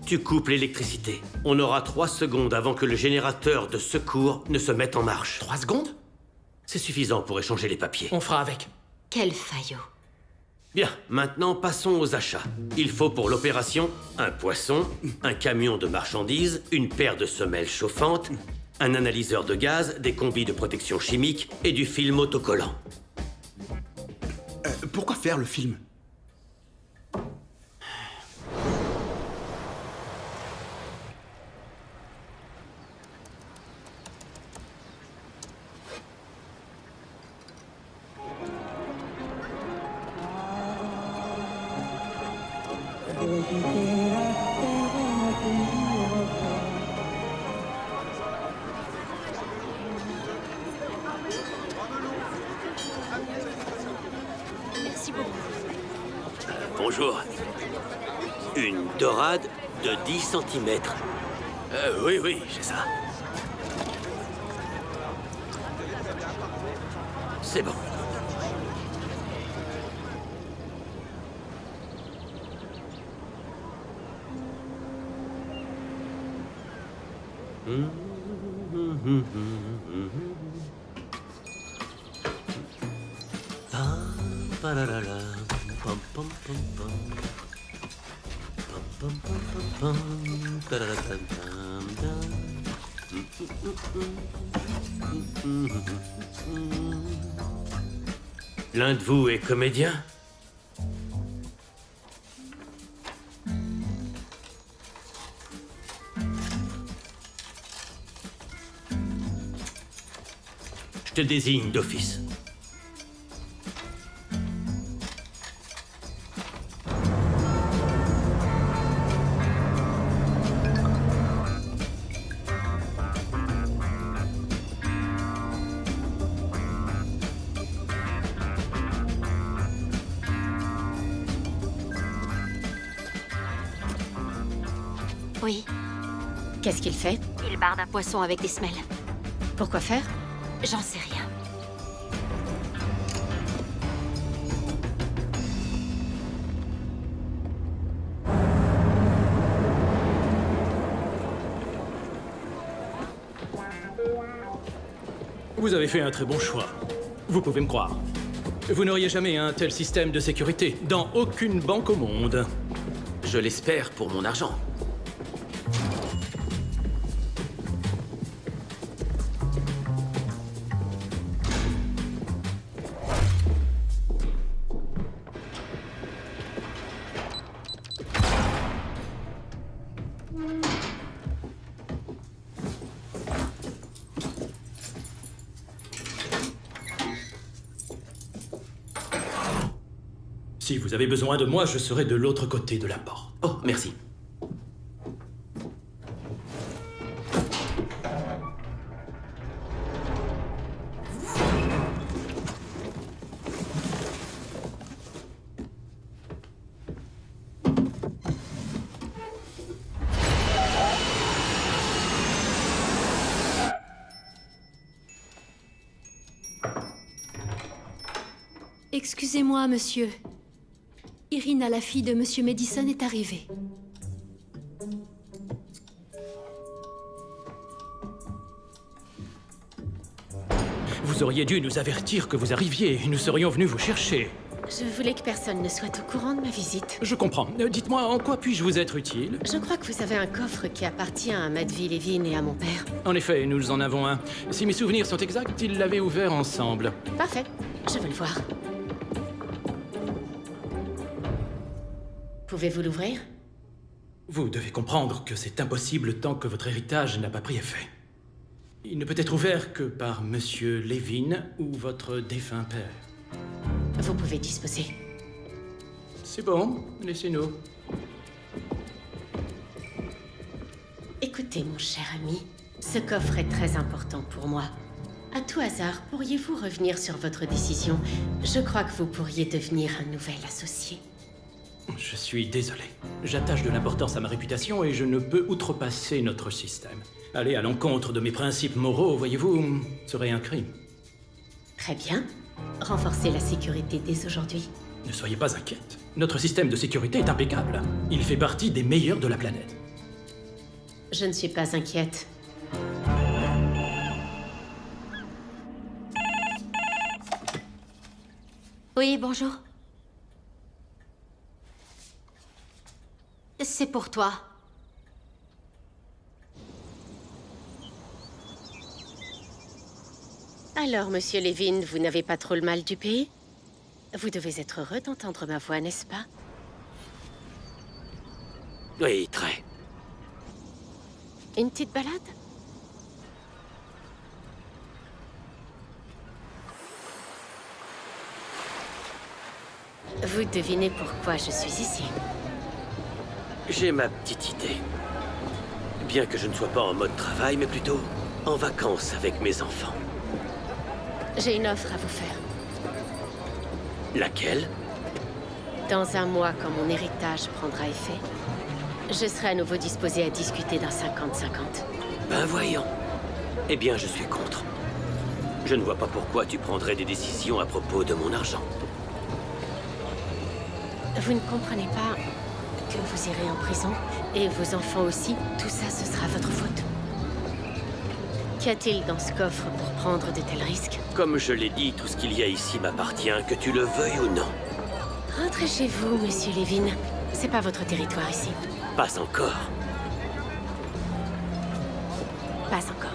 tu coupes l'électricité. On aura 3 secondes avant que le générateur de secours ne se mette en marche. 3 secondes? C'est suffisant pour échanger les papiers. On fera avec. Quel faillot. Bien, maintenant passons aux achats. Il faut pour l'opération un poisson, un camion de marchandises, une paire de semelles chauffantes, un analyseur de gaz, des combis de protection chimique et du film autocollant. Pourquoi faire le film? Merci beaucoup. Bonjour. Une dorade de 10 cm. Oui, j'ai ça. C'est bon. L'un de vous est comédien? Je te désigne d'office. Oui. Qu'est-ce qu'il fait? Il barde un poisson avec des semelles. Pourquoi faire? J'en sais rien. Vous avez fait un très bon choix. Vous pouvez me croire. Vous n'auriez jamais un tel système de sécurité dans aucune banque au monde. Je l'espère pour mon argent. Si vous avez besoin de moi, je serai de l'autre côté de la porte. Oh, merci. Excusez-moi, monsieur. Irina, la fille de monsieur Madison, est arrivée. Vous auriez dû nous avertir que vous arriviez. Nous serions venus vous chercher. Je voulais que personne ne soit au courant de ma visite. Je comprends. Dites-moi, en quoi puis-je vous être utile? Je crois que vous avez un coffre qui appartient à Maddie Levin et à mon père. En effet, nous en avons un. Si mes souvenirs sont exacts, ils l'avaient ouvert ensemble. Parfait. Je veux le voir. Pouvez-vous l'ouvrir? Vous devez comprendre que c'est impossible tant que votre héritage n'a pas pris effet. Il ne peut être ouvert que par Monsieur Levin ou votre défunt père. Vous pouvez disposer. C'est bon, laissez-nous. Écoutez, mon cher ami, ce coffre est très important pour moi. À tout hasard, pourriez-vous revenir sur votre décision? Je crois que vous pourriez devenir un nouvel associé. Je suis désolé. J'attache de l'importance à ma réputation et je ne peux outrepasser notre système. Aller à l'encontre de mes principes moraux, voyez-vous, serait un crime. Très bien. Renforcez la sécurité dès aujourd'hui. Ne soyez pas inquiète. Notre système de sécurité est impeccable. Il fait partie des meilleurs de la planète. Je ne suis pas inquiète. Oui, bonjour. C'est pour toi. Alors, monsieur Levin, vous n'avez pas trop le mal du pays? Vous devez être heureux d'entendre ma voix, n'est-ce pas? Oui, très. Une petite balade? Vous devinez pourquoi je suis ici? J'ai ma petite idée. Bien que je ne sois pas en mode travail, mais plutôt en vacances avec mes enfants. J'ai une offre à vous faire. Laquelle? Dans un mois, quand mon héritage prendra effet, je serai à nouveau disposé à discuter d'un 50-50. Ben voyons. Eh bien, je suis contre. Je ne vois pas pourquoi tu prendrais des décisions à propos de mon argent. Vous ne comprenez pas que vous irez en prison, et vos enfants aussi. Tout ça, ce sera votre faute. Qu'y a-t-il dans ce coffre pour prendre de tels risques? Comme je l'ai dit, tout ce qu'il y a ici m'appartient, que tu le veuilles ou non. Rentrez chez vous, monsieur Levin. C'est pas votre territoire ici. Pas encore. Pas encore.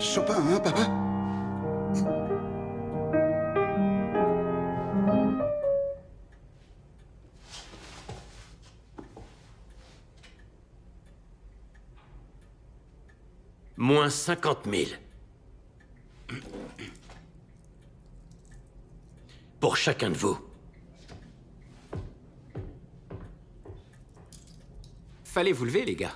Chopin, hein, papa? Moins 50 000. Pour chacun de vous. Fallait vous lever, les gars.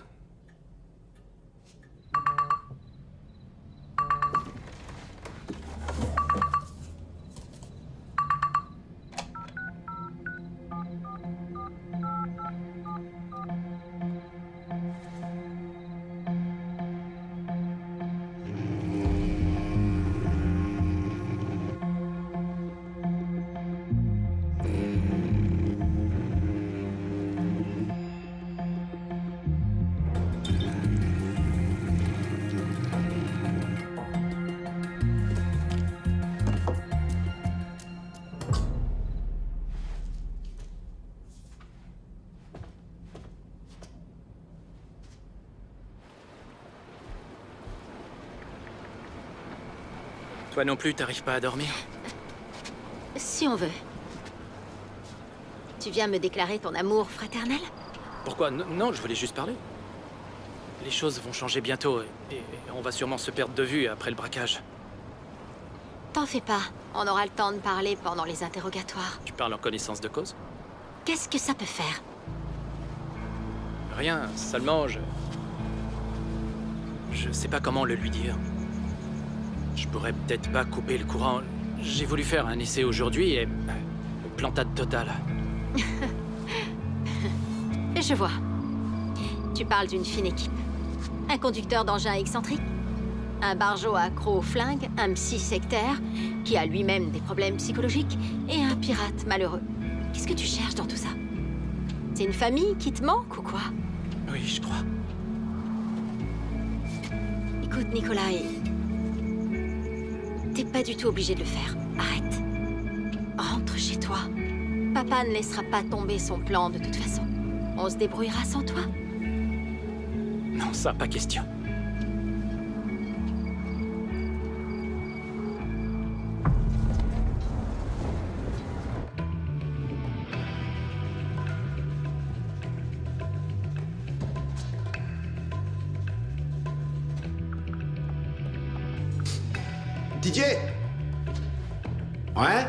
Toi non plus, t'arrives pas à dormir? Si on veut. Tu viens me déclarer ton amour fraternel? Pourquoi? Non, je voulais juste parler. Les choses vont changer bientôt et on va sûrement se perdre de vue après le braquage. T'en fais pas. On aura le temps de parler pendant les interrogatoires. Tu parles en connaissance de cause? Qu'est-ce que ça peut faire? Rien, seulement je sais pas comment le lui dire. Je pourrais peut-être pas couper le courant. J'ai voulu faire un essai aujourd'hui et... plantade totale. Je vois. Tu parles d'une fine équipe. Un conducteur d'engin excentrique, un barjot accro au flingue, un psy sectaire, qui a lui-même des problèmes psychologiques, et un pirate malheureux. Qu'est-ce que tu cherches dans tout ça? C'est une famille qui te manque ou quoi? Oui, je crois. Écoute, Nikolai... T'es pas du tout obligé de le faire. Arrête. Rentre chez toi. Papa ne laissera pas tomber son plan de toute façon. On se débrouillera sans toi. Non, ça, pas question. Didier? Ouais?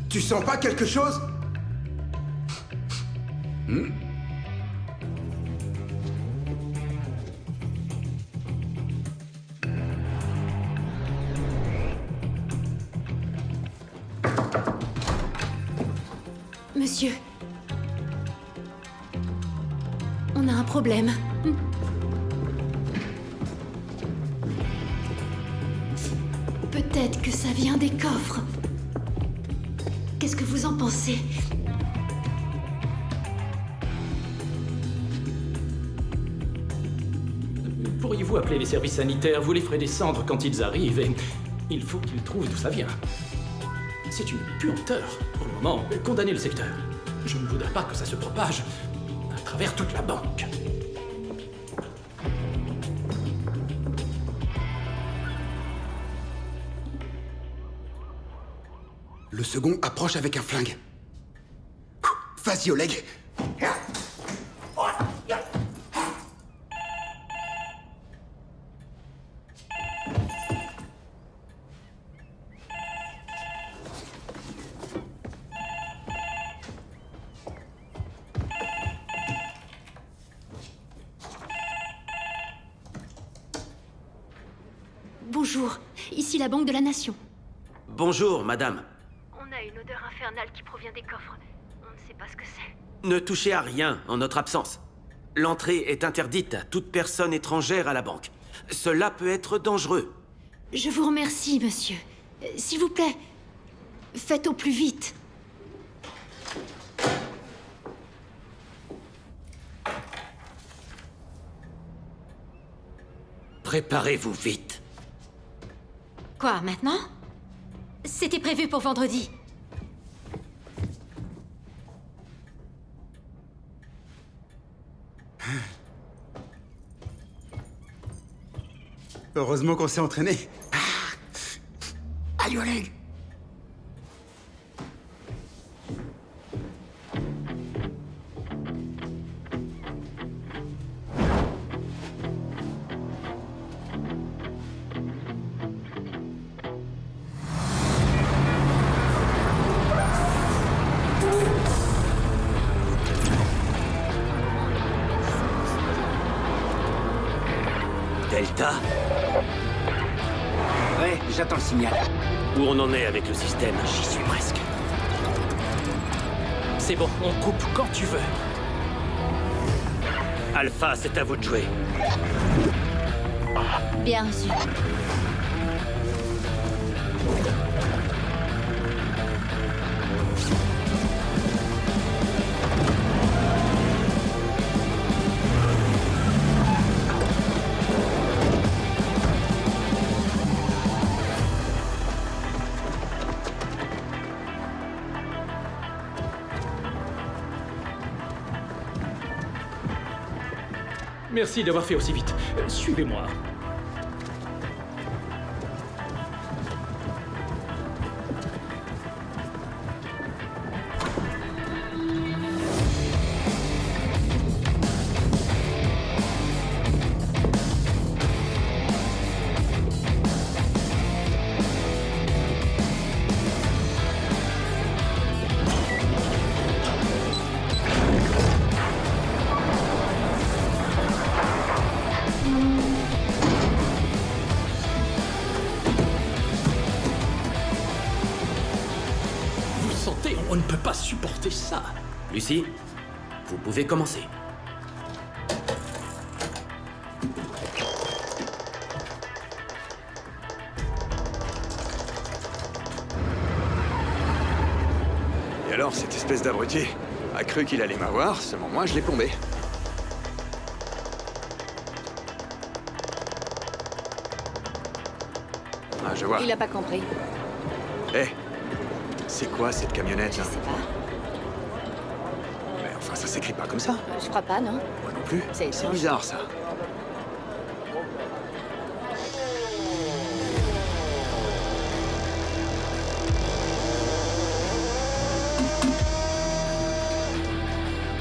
Tu sens pas quelque chose? Monsieur. On a un problème. Peut-être que ça vient des coffres. Qu'est-ce que vous en pensez? Pourriez-vous appeler les services sanitaires? Vous les ferez descendre quand ils arrivent et il faut qu'ils trouvent d'où ça vient. C'est une puanteur. Pour le moment, condamnez le secteur. Je ne voudrais pas que ça se propage à travers toute la banque. Le second approche avec un flingue. Vas-y, Oleg. Bonjour, ici la Banque de la Nation. Bonjour, madame. On a une odeur infernale qui provient des coffres. On ne sait pas ce que c'est. Ne touchez à rien en notre absence. L'entrée est interdite à toute personne étrangère à la banque. Cela peut être dangereux. Je vous remercie, monsieur. S'il vous plaît, faites au plus vite. Préparez-vous vite. Quoi, maintenant? C'était prévu pour vendredi. Heureusement qu'on s'est entraîné. Allez, Oleg. Delta? Ouais, j'attends le signal. Où on en est avec le système? J'y suis presque. C'est bon, on coupe quand tu veux. Alpha, c'est à vous de jouer. Bien reçu. Merci d'avoir fait aussi vite. Suivez-moi. On ne peut pas supporter ça. Lucie, vous pouvez commencer. Et alors, cette espèce d'abruti a cru qu'il allait m'avoir, seulement moi je l'ai plombé. Ah, je vois. Il a pas compris. Eh, c'est quoi cette camionnette là? Je sais pas. Mais enfin, ça s'écrit pas comme ça. Je crois pas, non? Moi non plus. C'est étrange. Bizarre ça.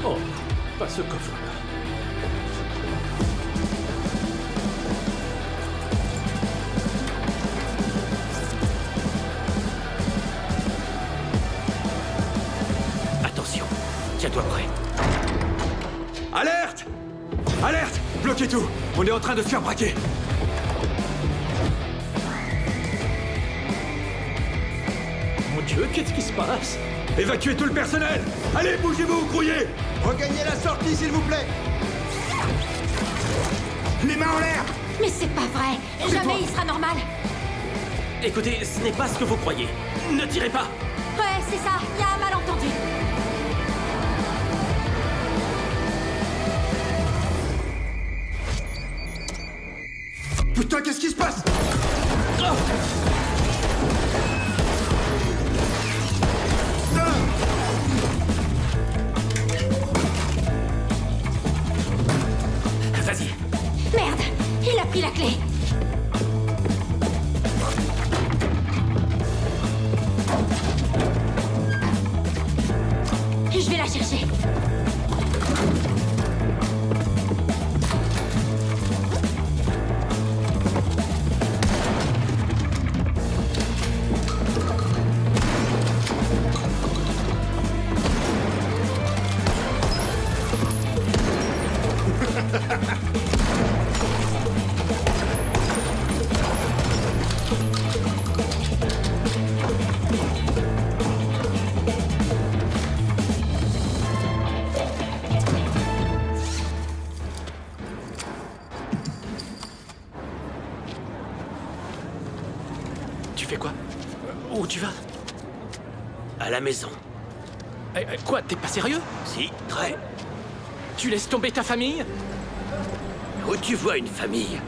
Oh, pas ce coffre-là. Attention, tiens-toi prêt. Alerte! Alerte! Bloquez tout! On est en train de se faire braquer! Mon Dieu, qu'est-ce qui se passe? Évacuez tout le personnel! Allez, bougez-vous, grouillez! Regagnez la sortie, s'il vous plaît. Les mains en l'air. Mais c'est pas vrai! Jamais il sera normal! Écoutez, ce n'est pas ce que vous croyez. Ne tirez pas. Ouais, c'est ça, il y a un malentendu. Putain, qu'est-ce qui se passe? Vas-y. Merde, il a pris la clé. Je vais la chercher. Tu fais quoi? Où tu vas? À la maison. Quoi, t'es pas sérieux? Si, très. Tu laisses tomber ta famille? Où tu vois une famille?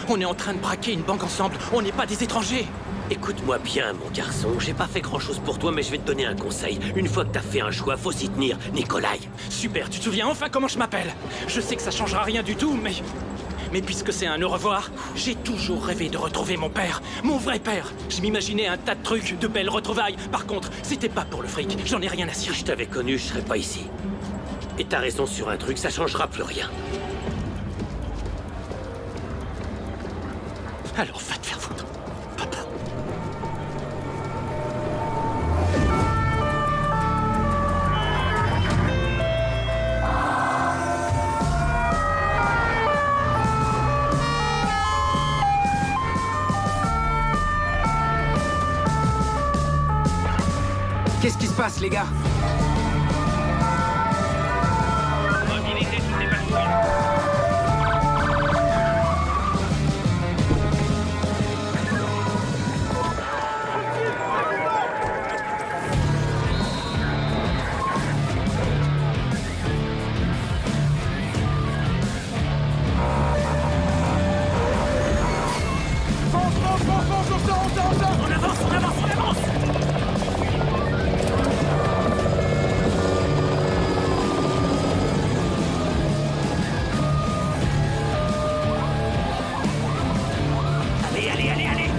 On est en train de braquer une banque ensemble, on n'est pas des étrangers. Écoute-moi bien, mon garçon. J'ai pas fait grand-chose pour toi, mais je vais te donner un conseil. Une fois que t'as fait un choix, faut s'y tenir, Nikolai. Super, tu te souviens enfin comment je m'appelle? Je sais que ça changera rien du tout, mais... Mais puisque c'est un au revoir, j'ai toujours rêvé de retrouver mon père, mon vrai père. Je m'imaginais un tas de trucs, de belles retrouvailles. Par contre, c'était pas pour le fric, j'en ai rien à cirer. Si je t'avais connu, je serais pas ici. Et t'as raison sur un truc, ça changera plus rien. Alors va te faire foutre, papa. Qu'est-ce qui se passe, les gars? Mobilisez toutes les patrouilles.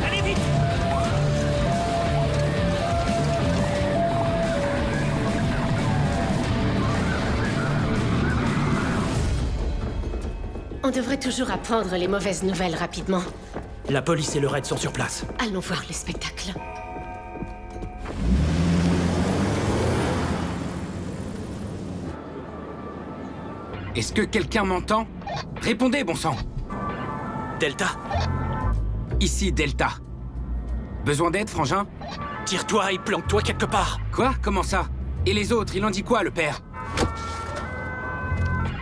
Allez vite. On devrait toujours apprendre les mauvaises nouvelles rapidement. La police et le raid sont sur place. Allons voir le spectacle. Est-ce que quelqu'un m'entend? Répondez, bon sang! Delta? Ici, Delta. Besoin d'aide, frangin? Tire-toi et planque-toi quelque part. Quoi? Comment ça? Et les autres, il en dit quoi, le père?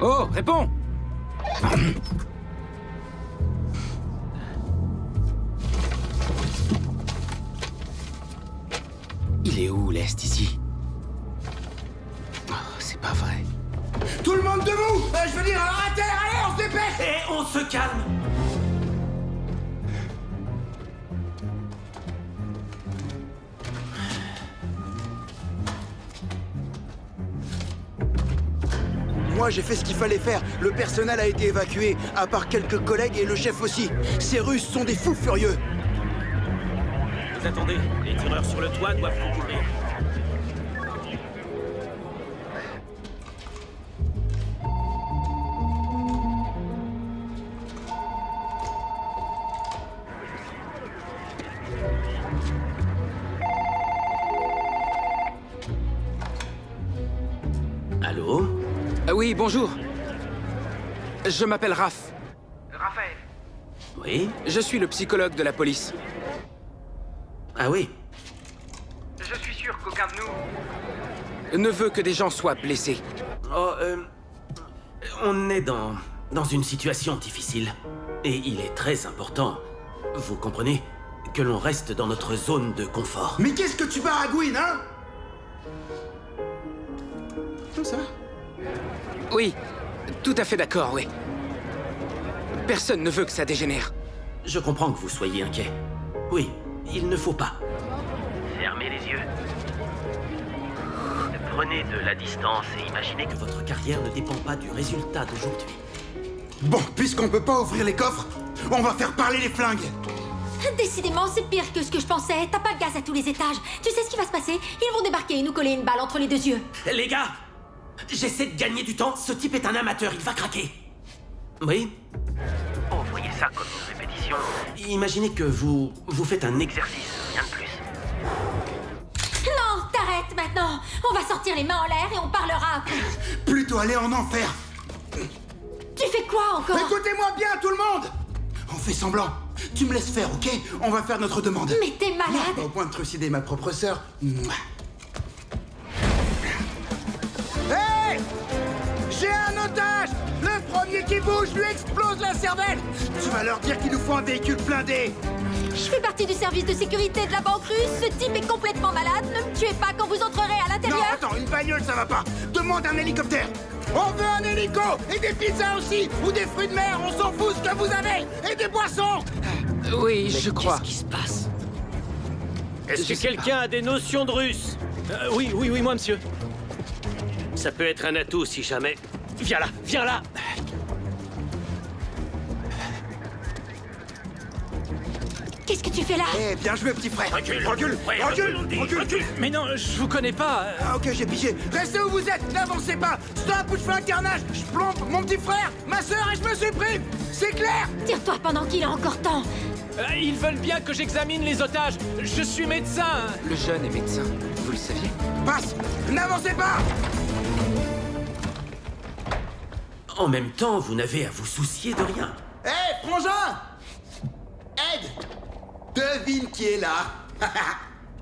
Oh, réponds! Il est où, l'Est, ici? Oh, c'est pas vrai. Tout le monde debout! Je veux dire, à terre, allez, on se dépêche! Et on se calme. Moi, j'ai fait ce qu'il fallait faire. Le personnel a été évacué, à part quelques collègues et le chef aussi. Ces Russes sont des fous furieux. Vous attendez, les tireurs sur le toit doivent vous couvrir. Allô? Oui, bonjour. Je m'appelle Raph. Raphaël. Oui? Je suis le psychologue de la police. Ah oui? Je suis sûr qu'aucun de nous... Ne veut que des gens soient blessés. Oh, on est dans une situation difficile. Et il est très important, vous comprenez, que l'on reste dans notre zone de confort. Mais qu'est-ce que tu baragouines, hein? Ça va? Oui, tout à fait d'accord, oui. Personne ne veut que ça dégénère. Je comprends que vous soyez inquiet. Oui, il ne faut pas. Fermez les yeux. Prenez de la distance et imaginez que votre carrière ne dépend pas du résultat d'aujourd'hui. Bon, puisqu'on peut pas ouvrir les coffres, on va faire parler les flingues. Décidément, c'est pire que ce que je pensais. T'as pas de gaz à tous les étages. Tu sais ce qui va se passer? Ils vont débarquer et nous coller une balle entre les deux yeux. Les gars, j'essaie de gagner du temps. Ce type est un amateur, il va craquer. Oui? Oh, voyez ça comme une répétition. Imaginez que vous faites un exercice, rien de plus. Non, t'arrêtes maintenant. On va sortir les mains en l'air et on parlera après. Plutôt aller en enfer. Tu fais quoi encore? Écoutez-moi bien, tout le monde. On fait semblant. Tu me laisses faire, ok? On va faire notre demande. Mais t'es malade. Pas au point de trucider ma propre sœur. Hé! J'ai un otage! Le premier qui bouge lui explose la cervelle! Tu vas leur dire qu'il nous faut un véhicule blindé! Je fais partie du service de sécurité de la banque russe. Ce type est complètement malade. Ne me tuez pas quand vous entrerez à l'intérieur. Non, attends, une bagnole, ça va pas. Demande un hélicoptère. On veut un hélico! Et des pizzas aussi! Ou des fruits de mer, on s'en fout ce que vous avez! Et des boissons! Oui, je crois. Qu'est-ce qui se passe? Est-ce que quelqu'un a des notions de russe? Oui, moi, monsieur. Ça peut être un atout si jamais... Viens là! Qu'est-ce que tu fais là? Eh, bien joué, petit frère! Recule! Mais non, je vous connais pas. Ah, ok, j'ai pigé. Restez où vous êtes, n'avancez pas! Stop ou je fais un carnage! Je plombe mon petit frère, ma sœur et je me supprime! C'est clair! Tire-toi pendant qu'il a encore temps. Ils veulent bien que j'examine les otages. Je suis médecin. Le jeune est médecin, vous le saviez? Passe! N'avancez pas! En même temps, vous n'avez à vous soucier de rien. Hé, frangin! Ed! Devine qui est là!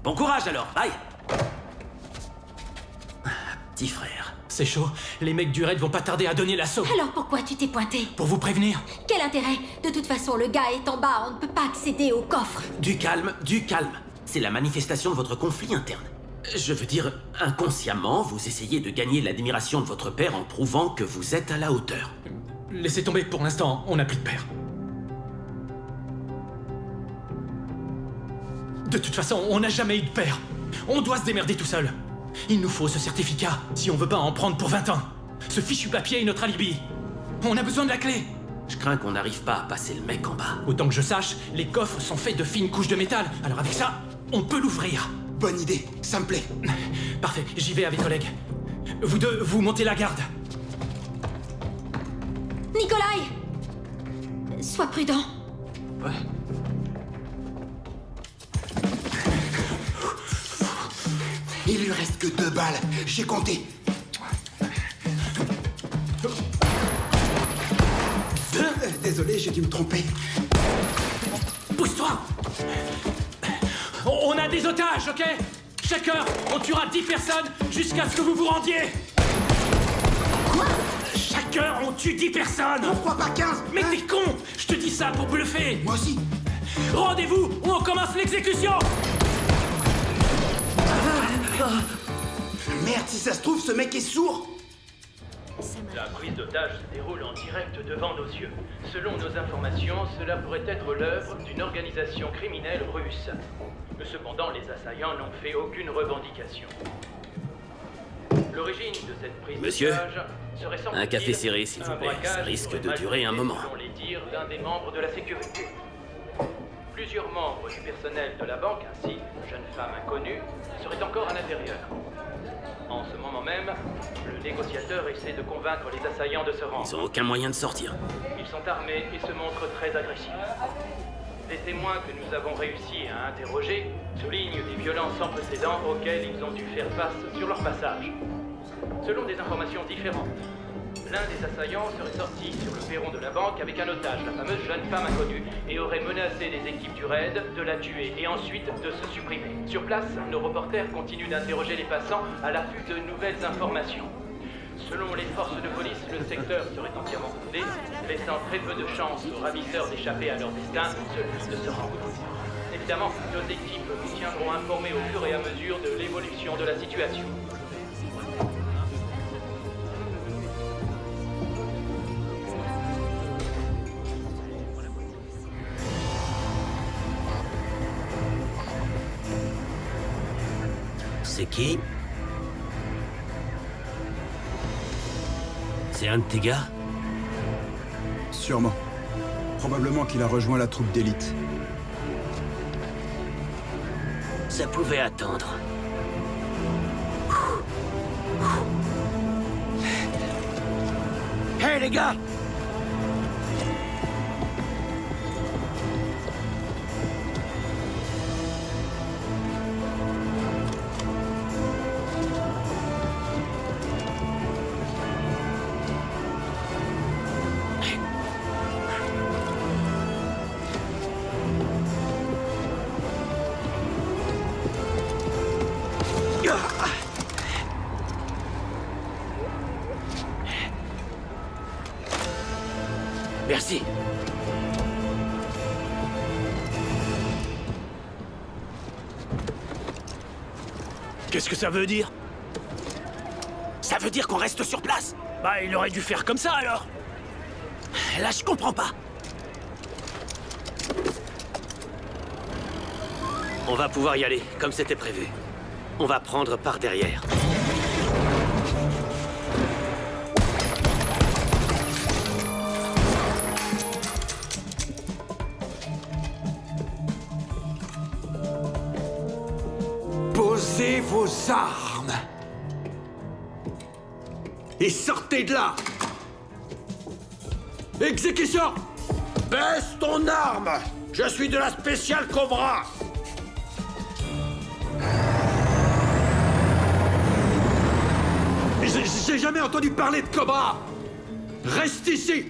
Bon courage alors, bye. Petit frère. C'est chaud. Les mecs du raid vont pas tarder à donner l'assaut. Alors pourquoi tu t'es pointé? Pour vous prévenir. Quel intérêt? De toute façon, le gars est en bas. On ne peut pas accéder au coffre. Du calme. C'est la manifestation de votre conflit interne. Je veux dire, inconsciemment, vous essayez de gagner l'admiration de votre père en prouvant que vous êtes à la hauteur. Laissez tomber, pour l'instant, on n'a plus de père. De toute façon, on n'a jamais eu de père. On doit se démerder tout seul. Il nous faut ce certificat, si on veut pas en prendre pour 20 ans. Ce fichu papier est notre alibi. On a besoin de la clé. Je crains qu'on n'arrive pas à passer le mec en bas. Autant que je sache, les coffres sont faits de fines couches de métal. Alors avec ça, on peut l'ouvrir. Bonne idée, ça me plaît. Parfait, j'y vais avec collègues. Vous deux, vous montez la garde. Nikolai! Sois prudent. Ouais. Il lui reste que 2 balles. J'ai compté. Désolé, j'ai dû me tromper. Pousse-toi! On a des otages, ok? Chaque heure, on tuera 10 personnes jusqu'à ce que vous vous rendiez! Quoi? Chaque heure, on tue 10 personnes! Pourquoi pas 15? Mais t'es con! Je te dis ça pour bluffer! Moi aussi. Rendez-vous ou on commence l'exécution! Merde, si ça se trouve, ce mec est sourd! La prise d'otage se déroule en direct devant nos yeux. Selon nos informations, cela pourrait être l'œuvre d'une organisation criminelle russe. Cependant, les assaillants n'ont fait aucune revendication. L'origine de cette prise Monsieur, d'otage serait un café serré, s'il vous plaît. Ça risque de durer un moment. Selon les dires d'un des membres de la sécurité. Plusieurs membres du personnel de la banque, ainsi qu'une jeune femme inconnue, seraient encore à l'intérieur. En ce moment même, le négociateur essaie de convaincre les assaillants de se rendre. Ils n'ont aucun moyen de sortir. Ils sont armés et se montrent très agressifs. Les témoins que nous avons réussi à interroger soulignent des violences sans précédent auxquelles ils ont dû faire face sur leur passage. Selon des informations différentes, l'un des assaillants serait sorti sur le perron de la banque avec un otage, la fameuse jeune femme inconnue, et aurait menacé les équipes du raid de la tuer et ensuite de se supprimer. Sur place, nos reporters continuent d'interroger les passants à l'affût de nouvelles informations. Selon les forces de police, le secteur serait entièrement bondé, laissant très peu de chance aux ravisseurs d'échapper à leur destin, celui de se rendre. Les évidemment, nos équipes vous tiendront informés au fur et à mesure de l'évolution de la situation. C'est qui? C'est un de tes gars? Sûrement. Probablement qu'il a rejoint la troupe d'élite. Ça pouvait attendre. Hey les gars! Merci. Qu'est-ce que ça veut dire? Ça veut dire qu'on reste sur place. Bah, il aurait dû faire comme ça, alors. Là, je comprends pas. On va pouvoir y aller, comme c'était prévu. On va prendre par derrière. Posez vos armes et sortez de là. Exécution! Baisse ton arme! Je suis de la spéciale Cobra! J'ai jamais entendu parler de Cobra! Reste ici!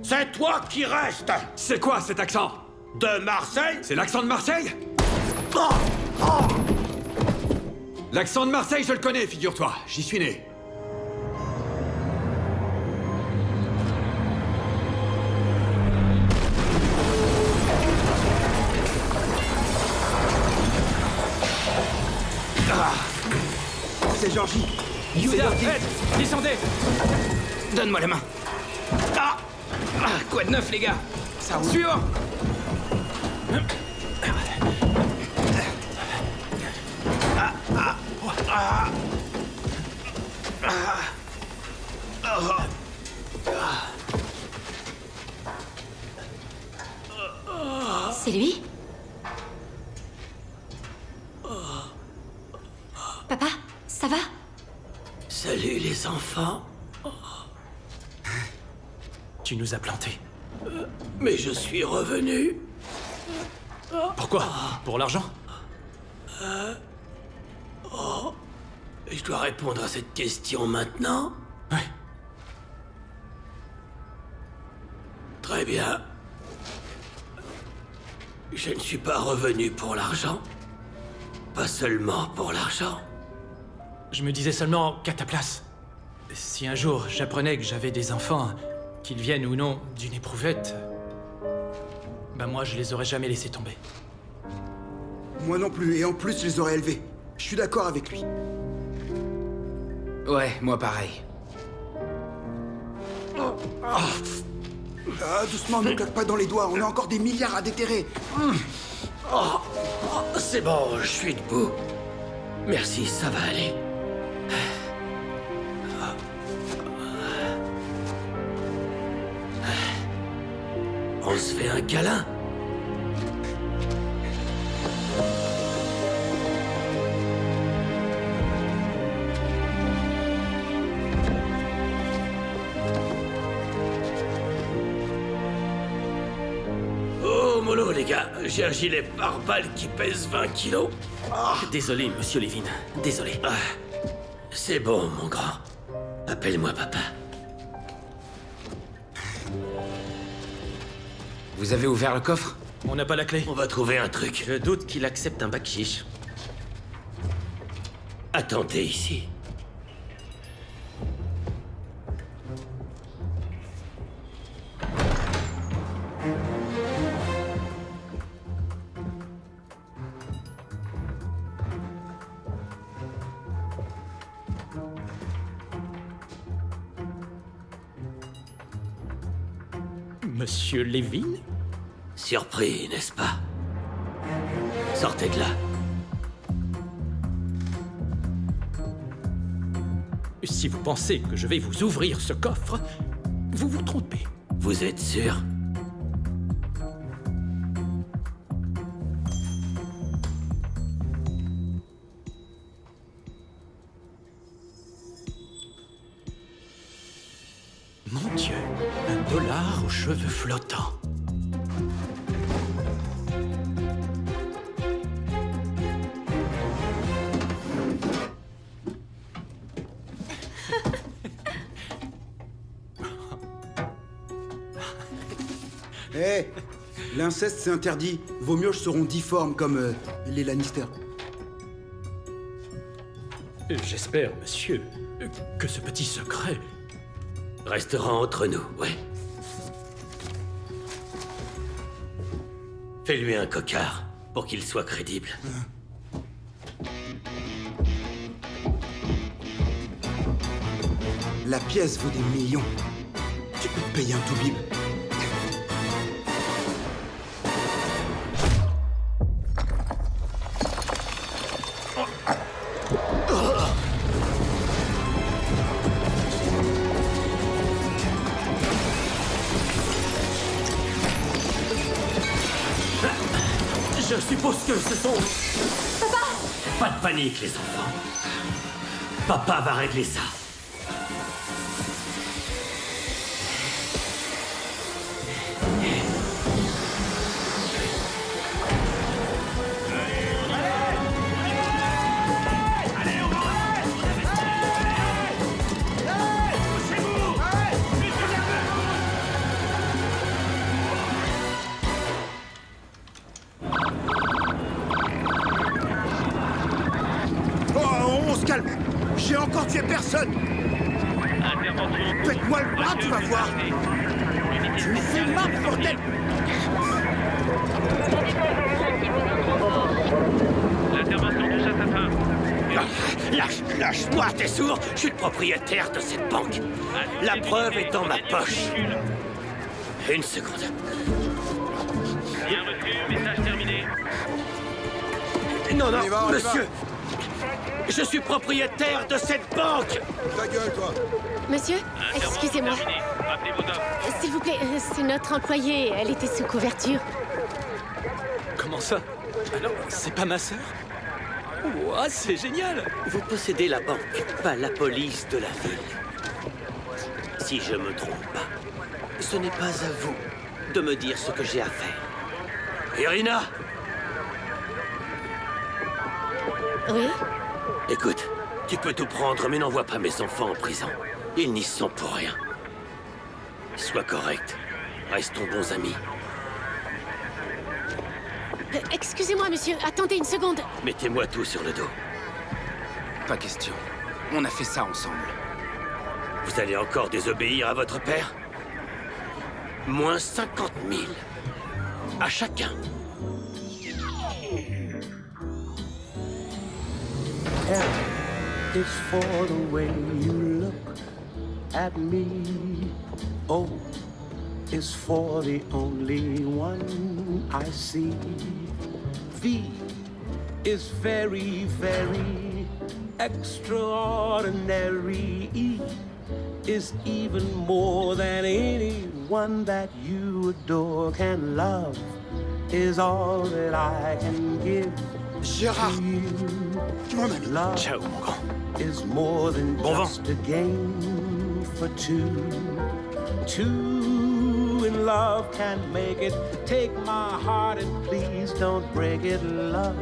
C'est toi qui restes! C'est quoi cet accent? De Marseille? C'est l'accent de Marseille? Oh! Oh! L'accent de Marseille, je le connais, figure-toi. J'y suis né. C'est Georgie. Yuda, Ed, descendez! Donne-moi la main. Quoi de neuf, les gars? Ça roule. Suivant! C'est lui? Papa, ça va? Salut les enfants. Tu nous as plantés. Mais je suis revenu. Pourquoi? Pour l'argent? Je dois répondre à cette question maintenant? Ouais. Très bien. Je ne suis pas revenu pour l'argent. Pas seulement pour l'argent. Je me disais seulement qu'à ta place, si un jour j'apprenais que j'avais des enfants, qu'ils viennent ou non d'une éprouvette, bah moi je les aurais jamais laissés tomber. Moi non plus, et en plus, je les aurais élevés. Je suis d'accord avec lui. Ouais, moi pareil. Doucement, ne claque pas dans les doigts, on a encore des milliards à déterrer. C'est bon, je suis debout. Merci, ça va aller. On se fait un câlin? Oh, mollo, les gars, j'ai un gilet pare-balles qui pèse 20 kilos. Désolé, monsieur Levin, désolé. C'est bon, mon grand. Appelle-moi papa. Vous avez ouvert le coffre? On n'a pas la clé. On va trouver un truc. Je doute qu'il accepte un bac chiche. Attendez ici. Monsieur Levin? Surpris, n'est-ce pas? Sortez de là. Si vous pensez que je vais vous ouvrir ce coffre, vous vous trompez. Vous êtes sûr? Mon Dieu, $1 aux cheveux flottants. Hé, l'inceste c'est interdit. Vos mioches seront difformes comme les Lannister. J'espère, monsieur, que ce petit secret restera entre nous, ouais. Fais-lui un cocard pour qu'il soit crédible. La pièce vaut des millions. Tu peux te payer un toubib. Je suppose que ce sont... Papa! Pas de panique, les enfants. Papa va régler ça. J'ai encore tué personne. Faites-moi le bras, tu vas voir. Tu me fais mal, bordel. L'intervention touche à sa fin. Lâche-moi, t'es sourd. Je suis le propriétaire de cette banque. La preuve est dans ma poche. Une seconde. Bien reçu, message terminé. Non, monsieur. Je suis propriétaire de cette banque! Ta gueule, toi! Monsieur, excusez-moi. S'il vous plaît, c'est notre employée. Elle était sous couverture. Comment ça? Alors, c'est pas ma sœur? Ouah, c'est génial! Vous possédez la banque, pas la police de la ville. Si je me trompe pas, ce n'est pas à vous de me dire ce que j'ai à faire. Irina! Oui? Écoute, tu peux tout prendre, mais n'envoie pas mes enfants en prison. Ils n'y sont pour rien. Sois correct. Restons bons amis. Excusez-moi, monsieur. Attendez une seconde. Mettez-moi tout sur le dos. Pas question. On a fait ça ensemble. Vous allez encore désobéir à votre père? Moins 50 000. À chacun. It's for the way you look at me. Oh, it's for the only one I see. V is very, very extraordinary. E is even more than anyone that you adore can love. Is all that I can give. Gérard, mon ami. Ciao, mon grand. Is more than just a game for two. Two in love can't make it. Take my heart and please don't break it. Love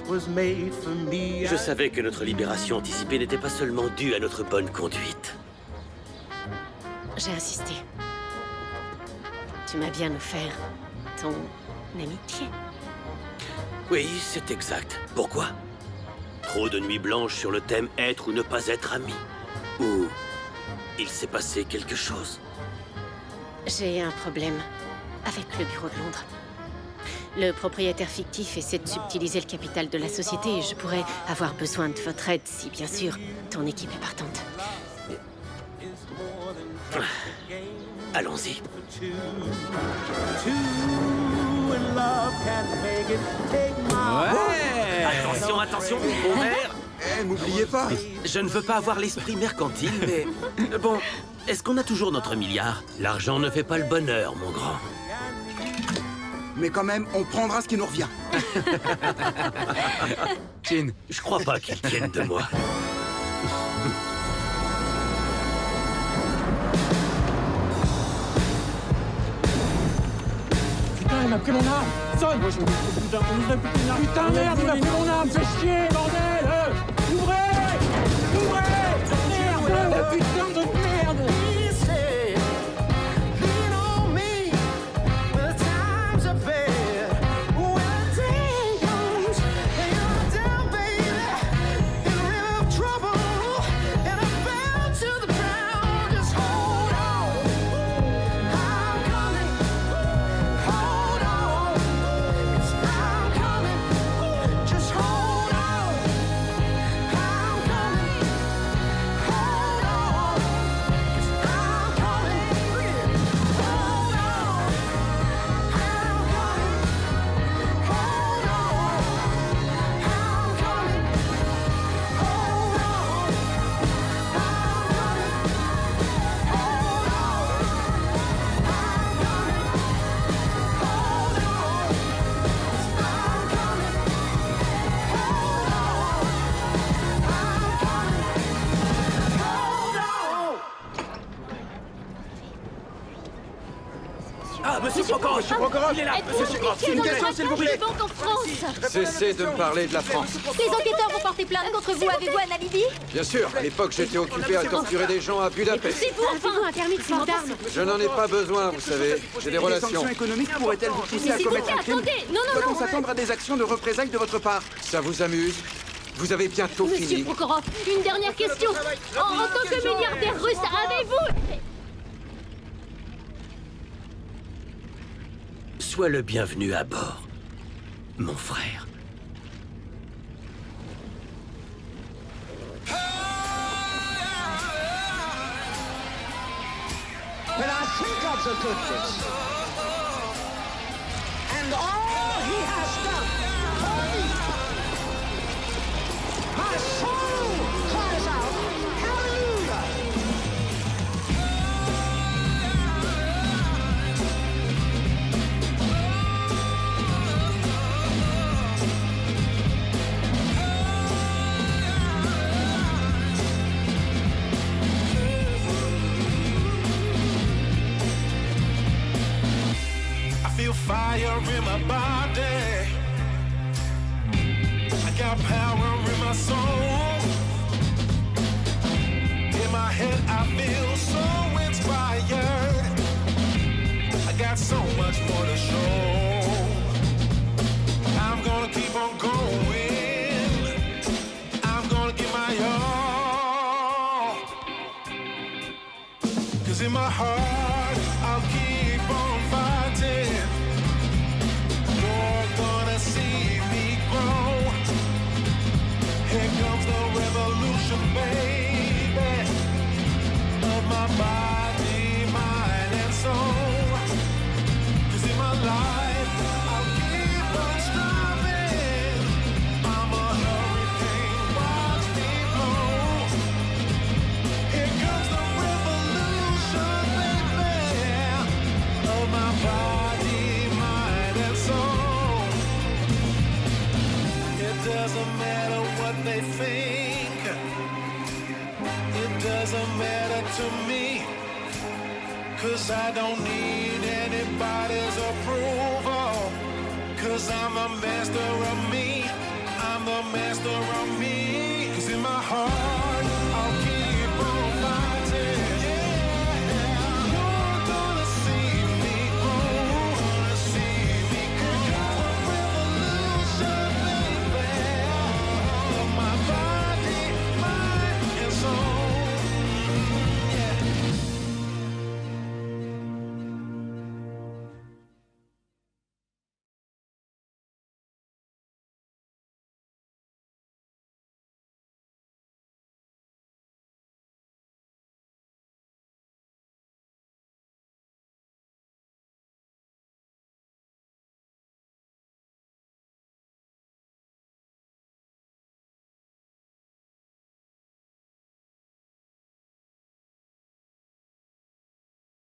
was made for me. Je savais que notre libération anticipée n'était pas seulement due à notre bonne conduite. J'ai insisté. Tu m'as bien offert ton amitié. Oui, c'est exact. Pourquoi? Trop de nuits blanches sur le thème être ou ne pas être amis. Ou il s'est passé quelque chose. J'ai un problème avec le bureau de Londres. Le propriétaire fictif essaie de subtiliser le capital de la société et je pourrais avoir besoin de votre aide si, bien sûr, ton équipe est partante. Allons-y. Ouais. Attention, attention, mon verre. M'oubliez pas. Je ne veux pas avoir l'esprit mercantile, mais... Bon, est-ce qu'on a toujours notre milliard? L'argent ne fait pas le bonheur, mon grand. Mais quand même, on prendra ce qui nous revient. Chin. Je crois pas qu'ils tiennent de moi. Putain, il m'a pris mon arme. Sonne. Moi, je me dis, putain, on nous a pris une arme. Putain, merde, il m'a pris mon arme. Fais chier, bordel. Ouvrez. Merde. Putain de merde. Ah, monsieur Prokhorov. Monsieur Prokhorov. Il est là, Êtes-vous monsieur Prokhorov. impliqué dans une le question, s'il vous braquage plaît. de banque en France? Cessez de me parler de la France. Les enquêteurs vont porter plainte contre vous. Avez-vous un alibi? Bien sûr, à l'époque, j'étais occupé à torturer des gens à Budapest. C'est vous, enfin, un permis de port d'armes. Je n'en ai pas besoin, vous savez. J'ai des Les relations. sanctions économiques pourraient-elles vous pousser à S'il vous commettre plaît, un crime? attendez. Non, non, Doit-on non. s'attendre à des actions de représailles de votre part? Ça vous amuse? Vous avez bientôt Monsieur fini. Prokhorov, une dernière question. En tant que milliardaire russe, avez-vous... Sois le bienvenu à bord, mon frère. But I think of the goodness and all he has done for me. My soul cries out, hallelujah. Feel fire in my body. I got power in my soul. In my head I feel so inspired. I got so much more to show. I'm gonna keep on going. I'm gonna give my all. 'Cause in my heart I'll keep on fighting. You're gonna see me grow. Here comes the revolution, baby, of my body, mind, and soul. 'Cause in my life, I'll keep on striving. I'm a hurricane, watch me blow. Here comes the revolution, baby, of my body, mind, and soul. It doesn't matter what they think. It doesn't matter to me. 'Cause I don't need anybody's approval. 'Cause I'm the master of me. I'm the master of me. 'Cause in my heart